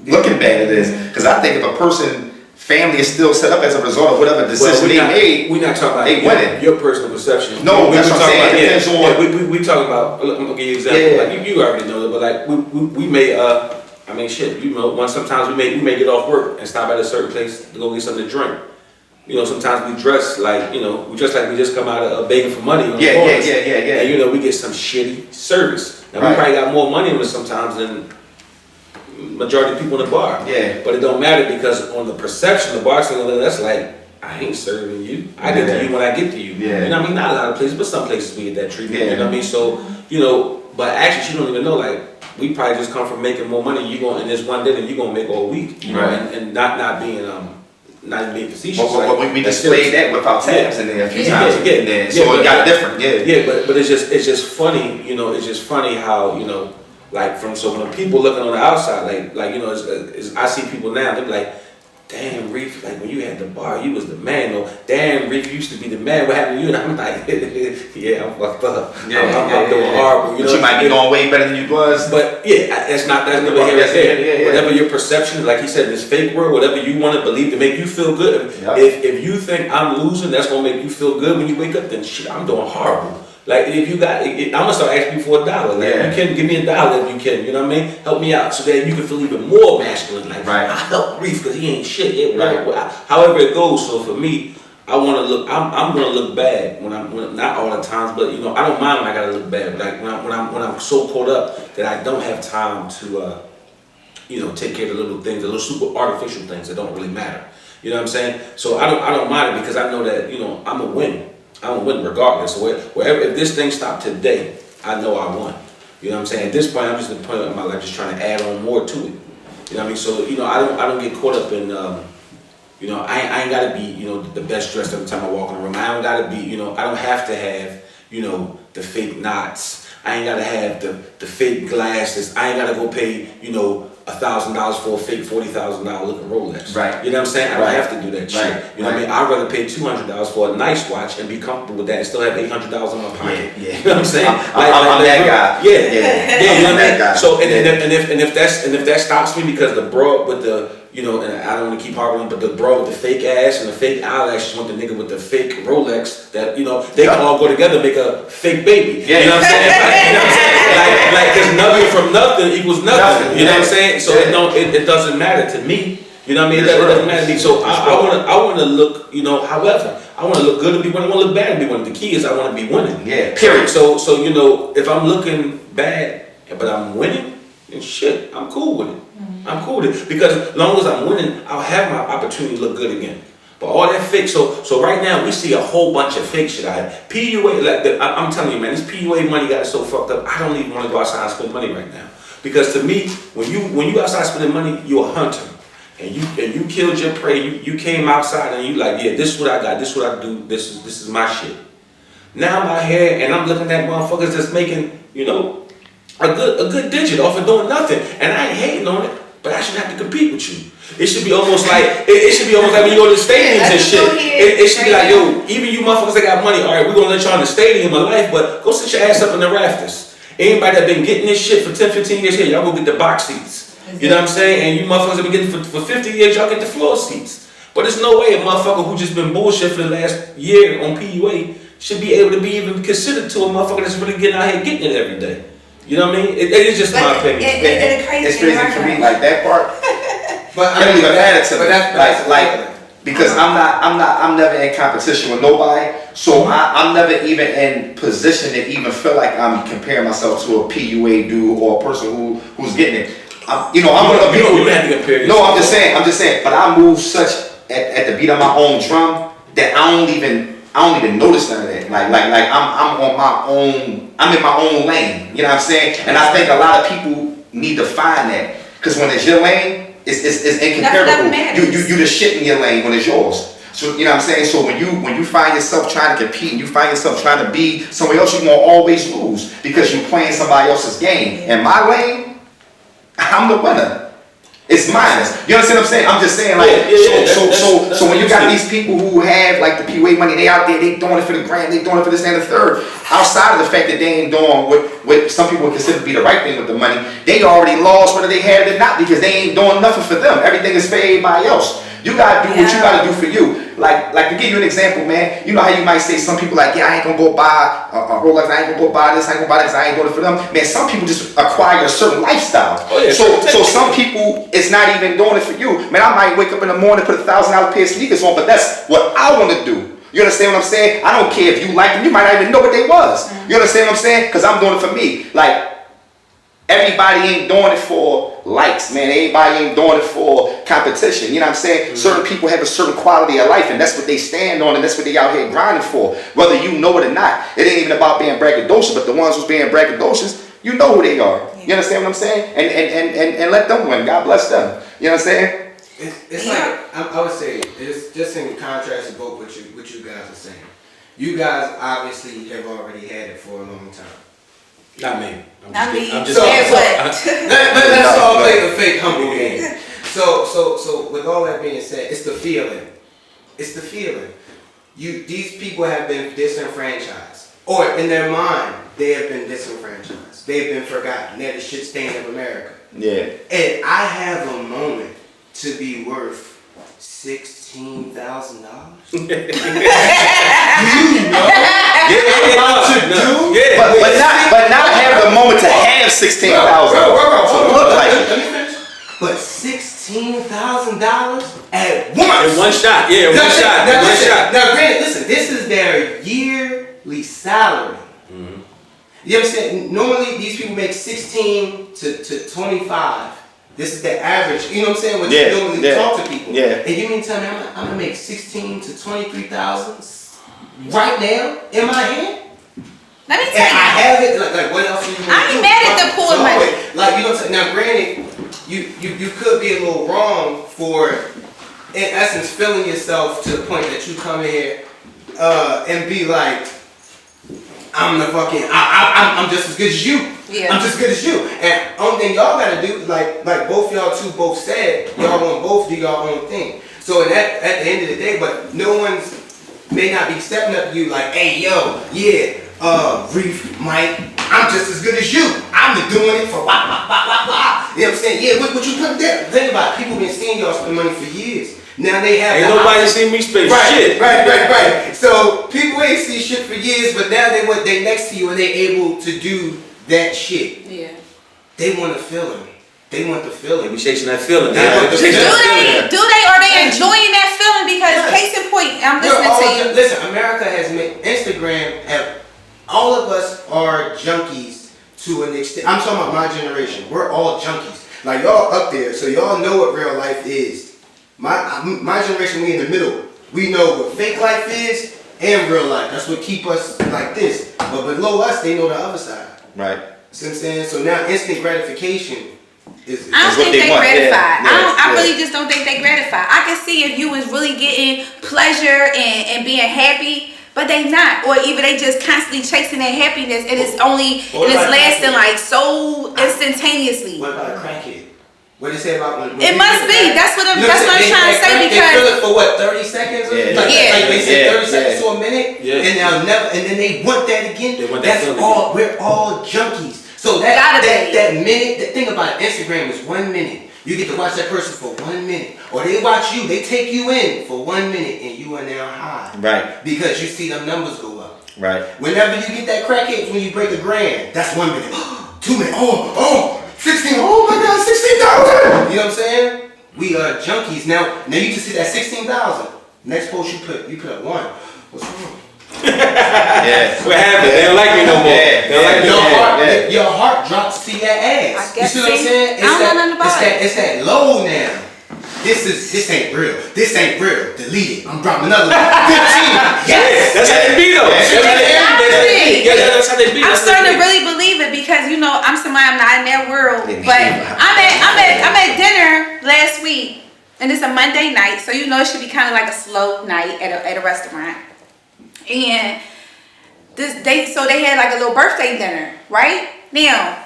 looking bad it is. Because I think if a person, family is still set up as a result of whatever decision they made, we're not talking about they winning. your personal perception. No, that's what I'm saying. It depends on. We talking about. I'm gonna give you an example. Like you already know it, but like we may I mean shit. You know, sometimes we may get off work and stop at a certain place to go get something to drink. You know, sometimes we dress like, we dress like we just come out of begging for money on the corners. Yeah. And we get some shitty service. Now we probably got more money on us sometimes than majority of people in the bar. Yeah. But it don't matter because on the perception, the bartender, that's like, I ain't serving you. I get to you when I get to you. Yeah. You know what I mean? Not a lot of places, but some places we get that treatment. Yeah. You know what I mean? So, but actually she don't even know, like, we probably just come from making more money. You going in this one day and you gonna make all week. You know, and not being not even being facetious. Well, we displayed that with our tabs in there a few times. So it got different. But it's just funny. It's just funny how like when the people looking on the outside, like I see people now. They're like, damn, Reef, like when you had the bar, you was the man. Or damn, Reef, you used to be the man. What happened to you? And I'm like, yeah, I'm fucked up. I'm doing horrible. But you might be doing way better than you was. But that's never here or there. Whatever your perception, like he said, in this fake world, whatever you want to believe to make you feel good. Yep. If you think I'm losing, that's gonna make you feel good when you wake up. Then shit, I'm doing horrible. Like if you got, I'm gonna start asking you for $1. Like you can give me $1 if you can. You know what I mean? Help me out so that you can feel even more masculine. Like I help Reef because he ain't shit. However it goes. So for me, I want to look. I'm gonna look bad when not all the times, but I don't mind when I gotta look bad. Like when I'm so caught up that I don't have time to take care of the little things, the little super artificial things that don't really matter. You know what I'm saying? So I don't mind it because I know that I'm a win. I'm gonna win regardless. So wherever, if this thing stopped today, I know I won. You know what I'm saying? At this point, I'm just at the point of my life just trying to add on more to it. You know what I mean? So I don't get caught up in I ain't gotta be the best dressed every time I walk in the room. I don't gotta be I don't have to have the fake knots. I ain't gotta have the fake glasses. I ain't gotta go pay $1,000 for a fake $40,000 looking Rolex. Right. You know what I'm saying? I don't have to do that shit. You know what I mean? I'd rather pay $200 for a nice watch and be comfortable with that and still have $800 in my pocket. Yeah. You know what I'm saying? I'm that guy. Yeah. You know what I mean? Guy. So and if that stops me because the broad with the and I don't want to keep harping, but the broad with the fake ass and the fake eyelashes want the nigga with the fake Rolex that they can all go together and make a fake baby. Yeah. You know what I'm saying? Like there's nothing from nothing equals nothing. You know what I'm saying? So it doesn't matter to me. You know what I mean? It doesn't matter to me. So I want to look, you know, however, I want to look good to be winning. I want to look bad to be winning. The key is I want to be winning. Yeah. Period. So you know, if I'm looking bad, but I'm winning, then shit, I'm cool with it. I'm cool with it. Because as long as I'm winning, I'll have my opportunity to look good again. But all that fake, so right now we see a whole bunch of fake shit out here. PUA, I'm telling you, man, this PUA money got it so fucked up. I don't even want to go outside and spend money right now. Because to me, when you outside spending money, you're a hunter. And you killed your prey. You came outside and you like, yeah, this is what I got. This is what I do. This is my shit. Now I'm out here and I'm looking at motherfuckers that's making, you know, a good digit off of doing nothing. And I ain't hating on it, but I shouldn't have to compete with you. It should be almost like it should be almost like when you go to the stadiums and shit. It should be like, yo, even you motherfuckers that got money, all right, we're gonna let y'all in the stadium of life, but go sit your ass up in the rafters. Anybody that been getting this shit for 10, 15 years here, y'all go get the box seats. You know what I'm saying? And you motherfuckers that been getting for 50 years, y'all get the floor seats. But there's no way a motherfucker who just been bullshit for the last year on PUA should be able to be even considered to a motherfucker that's really getting out here getting it every day. You know what I mean? It is just my opinion. It's crazy for me, like that part. But I don't even matter to me. that's Like because I'm never in competition with nobody. So I'm never even in position to even feel like I'm comparing myself to a PUA dude or a person who's getting it. I'm one of the people. You have to compare yourself. No, I'm just saying. But I move such at the beat of my own drum that I don't even notice none of that. Like I'm on my own. I'm in my own lane. You know what I'm saying? And I think a lot of people need to find that because when it's your lane, it's incomparable. You the shit in your lane when it's yours. So you know what I'm saying? So when you find yourself trying to compete and you find yourself trying to be somebody else, you're gonna always lose because you're playing somebody else's game. In my lane, I'm the winner. It's mine. You understand what I'm saying? I'm just saying so when you got these people who have like the PUA money, they out there, they doing it for the grand, they doing it for this and the third. Outside of the fact that they ain't doing what some people would consider to be the right thing with the money, they already lost whether they had it or not because they ain't doing nothing for them. Everything is for everybody else. You gotta do what you gotta do for you. Like to give you an example, man, you know how you might say some people like, yeah, I ain't gonna go buy a Rolex, I ain't gonna go buy this, I ain't gonna buy this, I ain't doing it for them. Man, some people just acquire a certain lifestyle. Oh, yeah. So some people, it's not even doing it for you. Man, I might wake up in the morning, put $1,000 pair of sneakers on, but that's what I wanna do. You understand what I'm saying? I don't care if you like them, you might not even know what they was. You understand what I'm saying? Because I'm doing it for me. Like, everybody ain't doing it for likes, man. Everybody ain't doing it for competition. You know what I'm saying? Mm-hmm. Certain people have a certain quality of life, and that's what they stand on, and that's what they out here grinding for, whether you know it or not. It ain't even about being braggadocious, but the ones who's being braggadocious, you know who they are. You understand what I'm saying? And let them win. God bless them. You know what I'm saying? It's like I would say it's just in contrast to both what you guys are saying. You guys obviously have already had it for a long time. Not me. Let's all play the fake humble game. So with all that being said, it's the feeling. It's the feeling. These people have been disenfranchised, or in their mind they have been disenfranchised. They've been forgotten. They're the shit stain of America. Yeah. And I have a moment to be worth $16,000. Do you know what to do? Yeah. But not have the moment to have 16,000. Bro, look like let me finish. But $16,000 at once. In one shot. Yeah, in one shot. Now, granted, listen, this is their yearly salary. Mm-hmm. You understand? Normally, these people make 16 to 25. This is the average. You know what I'm saying? When you normally talk to people. Yeah. And you mean tell me I'm gonna make 16 to 23,000 right now in my hand? Let me tell And you. I have it. Like what else are you gonna I do? ain't mad at the pool money. Like you know what I'm saying? Now, granted, you could be a little wrong for, in essence, feeling yourself to the point that you come in here and be like, I'm the fucking, I'm just as good as you. Yeah. I'm just as good as you. And only thing y'all gotta do, like both y'all two both said, y'all want both do y'all own thing. So at the end of the day, but no one's may not be stepping up to you like, hey yo, yeah, Reef, Mike, I'm just as good as you. I'm doing it for blah, blah, blah, blah, blah. You know what I'm saying? Yeah, what you put there? Think about it. People been seeing y'all spend money for years. Now they have. Ain't nobody seen me spend shit. Right. So people ain't see shit for years, but now they next to you and they able to do that shit. Yeah. They want to feel them. They want the They feeling. be chasing that feeling. They They want be the chasing that feeling. Do they are they enjoying that feeling? Because Yes. case in point, I'm We're listening all to you. listen, America has made Instagram have all of us are junkies to an extent. I'm talking about my generation. We're all junkies. Like y'all up there, so y'all know what real life is. My generation, we in the middle. We know what fake life is and real life. That's what keep us like this. But below us, they know the other side. Right. See what I'm saying? So now instant gratification is. I don't what think they they want, yeah, gratified. yeah, I yeah. really just don't think they gratified. I can see if you was really getting pleasure and being happy, but they not. Or even they just constantly chasing that happiness and it's only What and it's about lasting happiness? like so instantaneously. What about a crackhead? What they say about when It you must get be. crack? That's what I'm You know that's what I'm saying? trying to say They because feel it for what, 30 seconds? Yeah. Like they say Yeah. 30 seconds to a minute, Yeah. and they'll never, and then they want that again. They want that That's feeling all. We're all junkies. So that Gotta be. that minute, the thing about Instagram is 1 minute. You get to watch that person for 1 minute, or they watch you. They take you in for 1 minute, and you are now high. Right. Because you see them numbers go up. Right. Whenever you get that crackhead, when you break $1 grand, that's 1 minute. 2 minutes. Oh, 16. Oh my God, 16,000. You know what I'm saying? We are junkies now. Now you just see that 16,000. Next post you put up 1. What's wrong? Yeah. What happened? They don't like me no more. Yeah. They don't like me Your no more. heart, yeah. your heart drops to your ass. I guess you see what I'm see, saying? I don't know nothing about it. It's that low now. This ain't real. This ain't real. Delete it. I'm dropping another one. 15. Yes. That's how they be though. That's how they be. Yeah, that's how they be. I'm That's how starting to they be. really believe it because you know I'm somebody I'm not in that world. Yeah, But yeah. I'm at dinner last week and it's a Monday night, so you know it should be kind of like a slow night at a restaurant. And they had like a little birthday dinner, right? Now,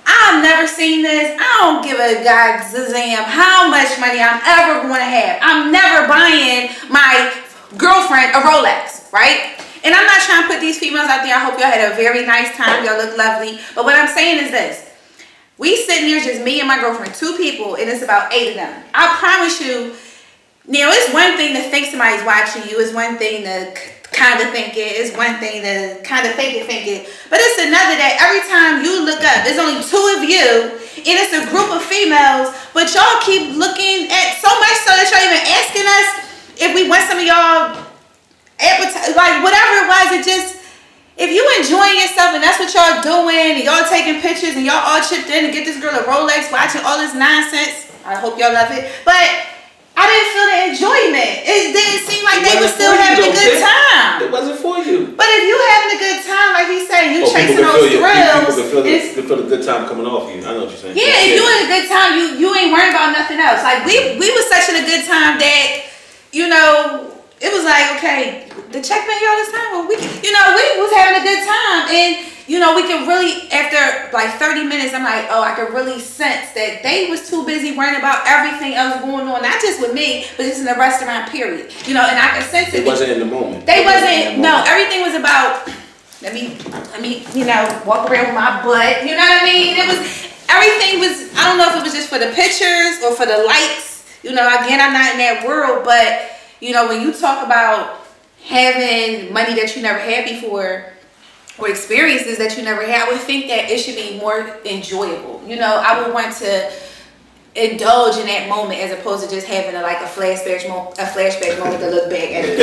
I've never seen this. I don't give a goddamn how much money I'm ever going to have. I'm never buying my girlfriend a Rolex, right? And I'm not trying to put these females out there. I hope y'all had a very nice time. Y'all look lovely. But what I'm saying is this. We sitting here, just me and my girlfriend, 2 people, and it's about 8 of them. I promise you, now it's one thing to think somebody's watching you. It's one thing to kind of think it. It's one thing to kind of think it. But it's another that every time you look up, there's only 2 of you, and it's a group of females, but y'all keep looking at so much so that y'all even asking us if we want some of y'all appetite, like whatever it was. It just, if you enjoying yourself and that's what y'all doing, and y'all taking pictures and y'all all chipped in to get this girl a Rolex, watching all this nonsense, I hope y'all love it. But I didn't feel the enjoyment. It didn't seem like they were still having a good time. It wasn't for you. But if you having a good time, like he said, you Oh, chasing people those can thrills. feel it's- the good time coming off you. I know what you're saying. Yeah, if you in a good time, you ain't worrying about nothing else. Like we was such in a good time that, you know, it was like, okay, the check been here all this time. Well, we was having a good time, and you know, we can really, after like 30 minutes, I'm like, oh, I could really sense that they was too busy worrying about everything else going on, not just with me, but just in the restaurant, period. You know, and I could sense it. It wasn't in the moment. They It wasn't in wasn't, that no, moment. everything was about, let me, you know, walk around with my butt, you know what I mean? Everything was, I don't know if it was just for the pictures or for the likes, you know, again, I'm not in that world, but, you know, when you talk about having money that you never had before, or experiences that you never had, I would think that it should be more enjoyable. You know, I would want to indulge in that moment as opposed to just having a flashback moment to look back at the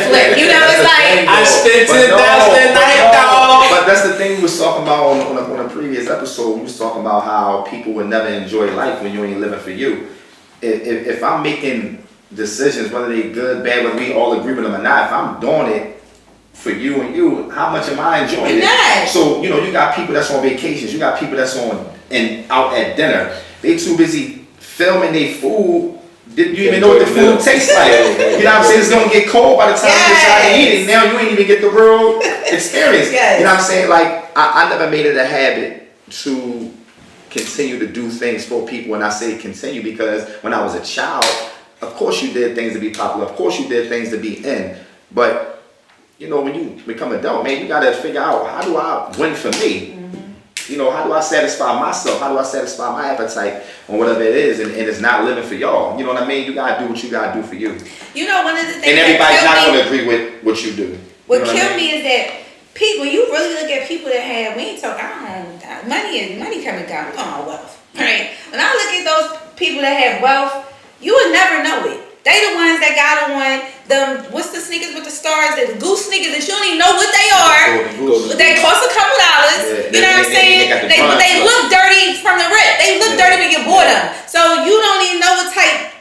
flip. You know, it's like I spent $10,000 night, dog. But that's the thing we was talking about on a previous episode. We was talking about how people would never enjoy life when you ain't living for you. If I'm making decisions, whether they good, bad, whether we all agree with them or not, if I'm doing it for you and you, how much am I enjoying it? So, you know, you got people that's on vacations, you got people that's on and out at dinner. They too busy filming their food. Didn't you even know what the food tastes like? You know what I'm saying? It's gonna get cold by the time you try to eat it. Now you ain't even get the real experience. Yes. You know what I'm saying? Like I never made it a habit to continue to do things for people, and I say continue because when I was a child, of course you did things to be popular, of course you did things to be in, but you know, when you become an adult, man, you gotta figure out, how do I win for me? You know, how do I satisfy myself? How do I satisfy my appetite on whatever it is? And it's not living for y'all. You know what I mean? You gotta do what you gotta do for you. You know, one of the things And everybody's that not killed me, gonna agree with what you do. what You know killed I mean? me is that people, you really look at people that have, we ain't talking, money coming down, we on wealth, right? When I look at those people that have wealth, you would never know it. They the ones that got on them, what's the sneakers with the stars, the goose sneakers that you don't even know what they are. They cost a couple dollars, you know what I'm saying? They look dirty from the rip. They look dirty when you bought them. So you don't even know what type,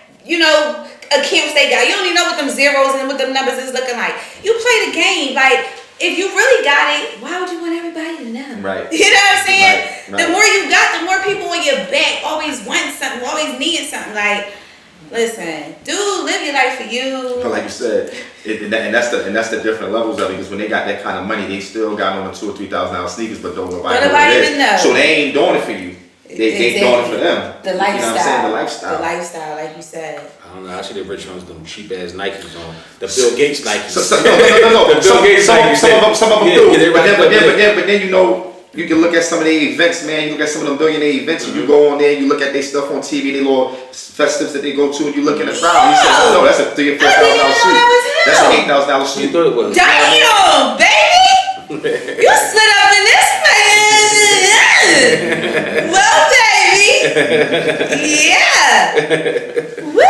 accounts they got. You don't even know what them zeros and what them numbers is looking like. You play the game, like, if you really got it, why would you want everybody to know? Right. You know what I'm saying? Right. The more you got, the more people on your back always want something, always need something. Like, listen, dude, live your life for you. But like you said, and that's the different levels of it. Because when they got that kind of money, they still got on the $2,000 or $3,000 sneakers, but don't nobody even know. So they ain't doing it for you. They doing it for them. The lifestyle. You know what I'm saying? The lifestyle. The lifestyle, like you said. I don't know. I see the rich ones, them cheap ass Nikes on. The Bill Gates Nikes. No. The Bill Gates Nikes. Some of them Yeah, do. yeah, they right but there. then you can look at some of their events, man. You look at some of them billionaire events, and you go on there, you look at their stuff on TV, they little festives that they go to, and you look in the crowd, and you say, oh no, that's a $3,000 or $4,000 suit. That's an $8,000 suit. You thought it was. Damn, baby! You slid up in this man. Well, baby. Yeah. Woo.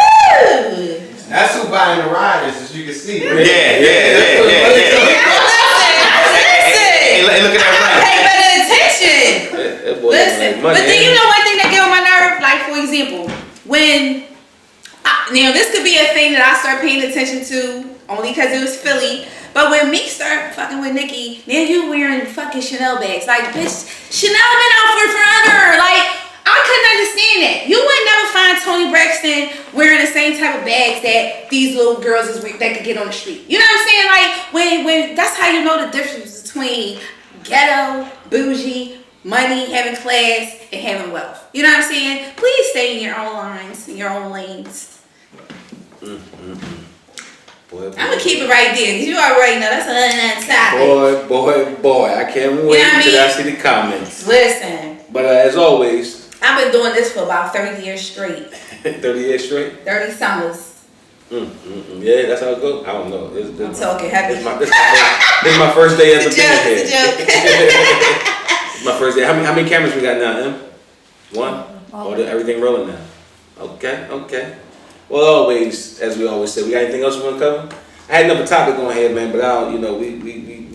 That's who buying the riders, as you can see. Yeah. Listen. Hey, look at that right. Pay better attention. That boy Listen, like money, but then you know one thing that get on my nerve, like for example, now this could be a thing that I start paying attention to only because it was Philly. But when Meek started fucking with Nicki, now you wearing fucking Chanel bags. Like, bitch, Chanel been out for forever. Like, I couldn't understand that. You would never find Toni Braxton wearing the same type of bags that these little girls is that could get on the street. You know what I'm saying? Like, when that's how you know the difference between ghetto, bougie, money, having class, and having wealth. You know what I'm saying? Please stay in your own lines, in your own lanes. Boy, I'm gonna keep it right there because you already know that's another topic. boy, I can't wait until I see the comments. Listen, But as always, I've been doing this for about 30 years straight. 30 years straight. 30 summers. Yeah, that's how it goes. I don't know. I'm talking heavy. This is my first day ever It's a being joke, here. it's a joke. It's my first day. How many cameras we got now, Em? One? Everything rolling now. Okay. Well, always, as we always say, we got anything else we want to cover? I had another topic on here, man, but we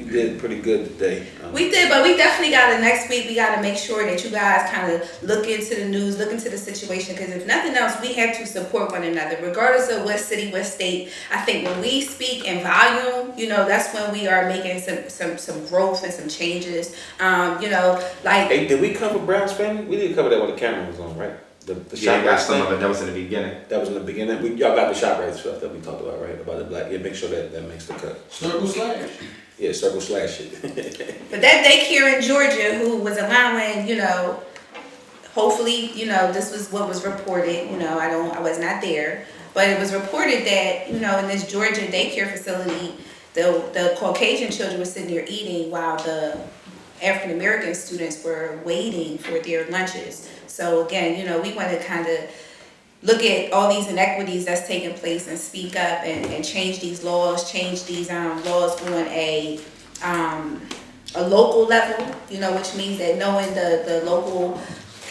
did pretty good today. We did, but we definitely got to next week. We got to make sure that you guys kind of look into the news, look into the situation, because if nothing else, we have to support one another, regardless of what city, what state. I think when we speak in volume, that's when we are making some growth and some changes. Like. Hey, did we cover Brown's family? We didn't cover that while the camera was on, right? The Yeah, shop got right some thing? of it. That was in the beginning. That was in the beginning. Y'all got the shop right stuff that we talked about, right? About the black. Yeah, make sure that makes the cut. Circle slash. Yeah, circle slash it. But that daycare in Georgia who was allowing, hopefully, this was what was reported, I was not there, but it was reported that, in this Georgia daycare facility, the Caucasian children were sitting there eating while the African American students were waiting for their lunches. So again, we want to kind of look at all these inequities that's taking place and speak up and change these laws, change these laws on a local level, which means that knowing the local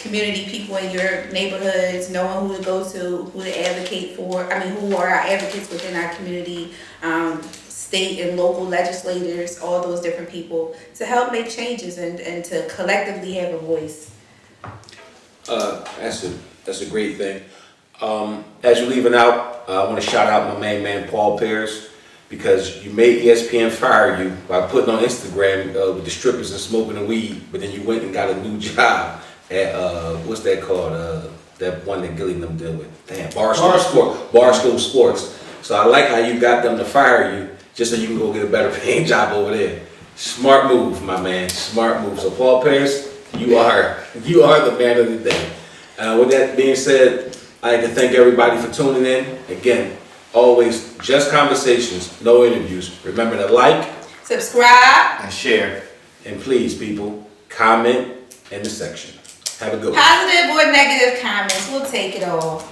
community people in your neighborhoods, knowing who to go to, who to advocate for, who are our advocates within our community, state and local legislators, all those different people to help make changes and to collectively have a voice. That's a great thing. As you're leaving out, I want to shout out my main man Paul Pierce, because you made ESPN fire you by putting on Instagram with the strippers and smoking the weed, but then you went and got a new job at what's that called? That one that Gilly and them deal with. Damn, Barstool Sports. So I like how you got them to fire you just so you can go get a better paying job over there. Smart move, my man. Smart move. So Paul Pierce, you are the man of the day. With that being said, I'd like to thank everybody for tuning in. Again, always just conversations, no interviews. Remember to like, subscribe, And share. and please, people, comment in the section. Have a good one. positive or negative comments. We'll take it all.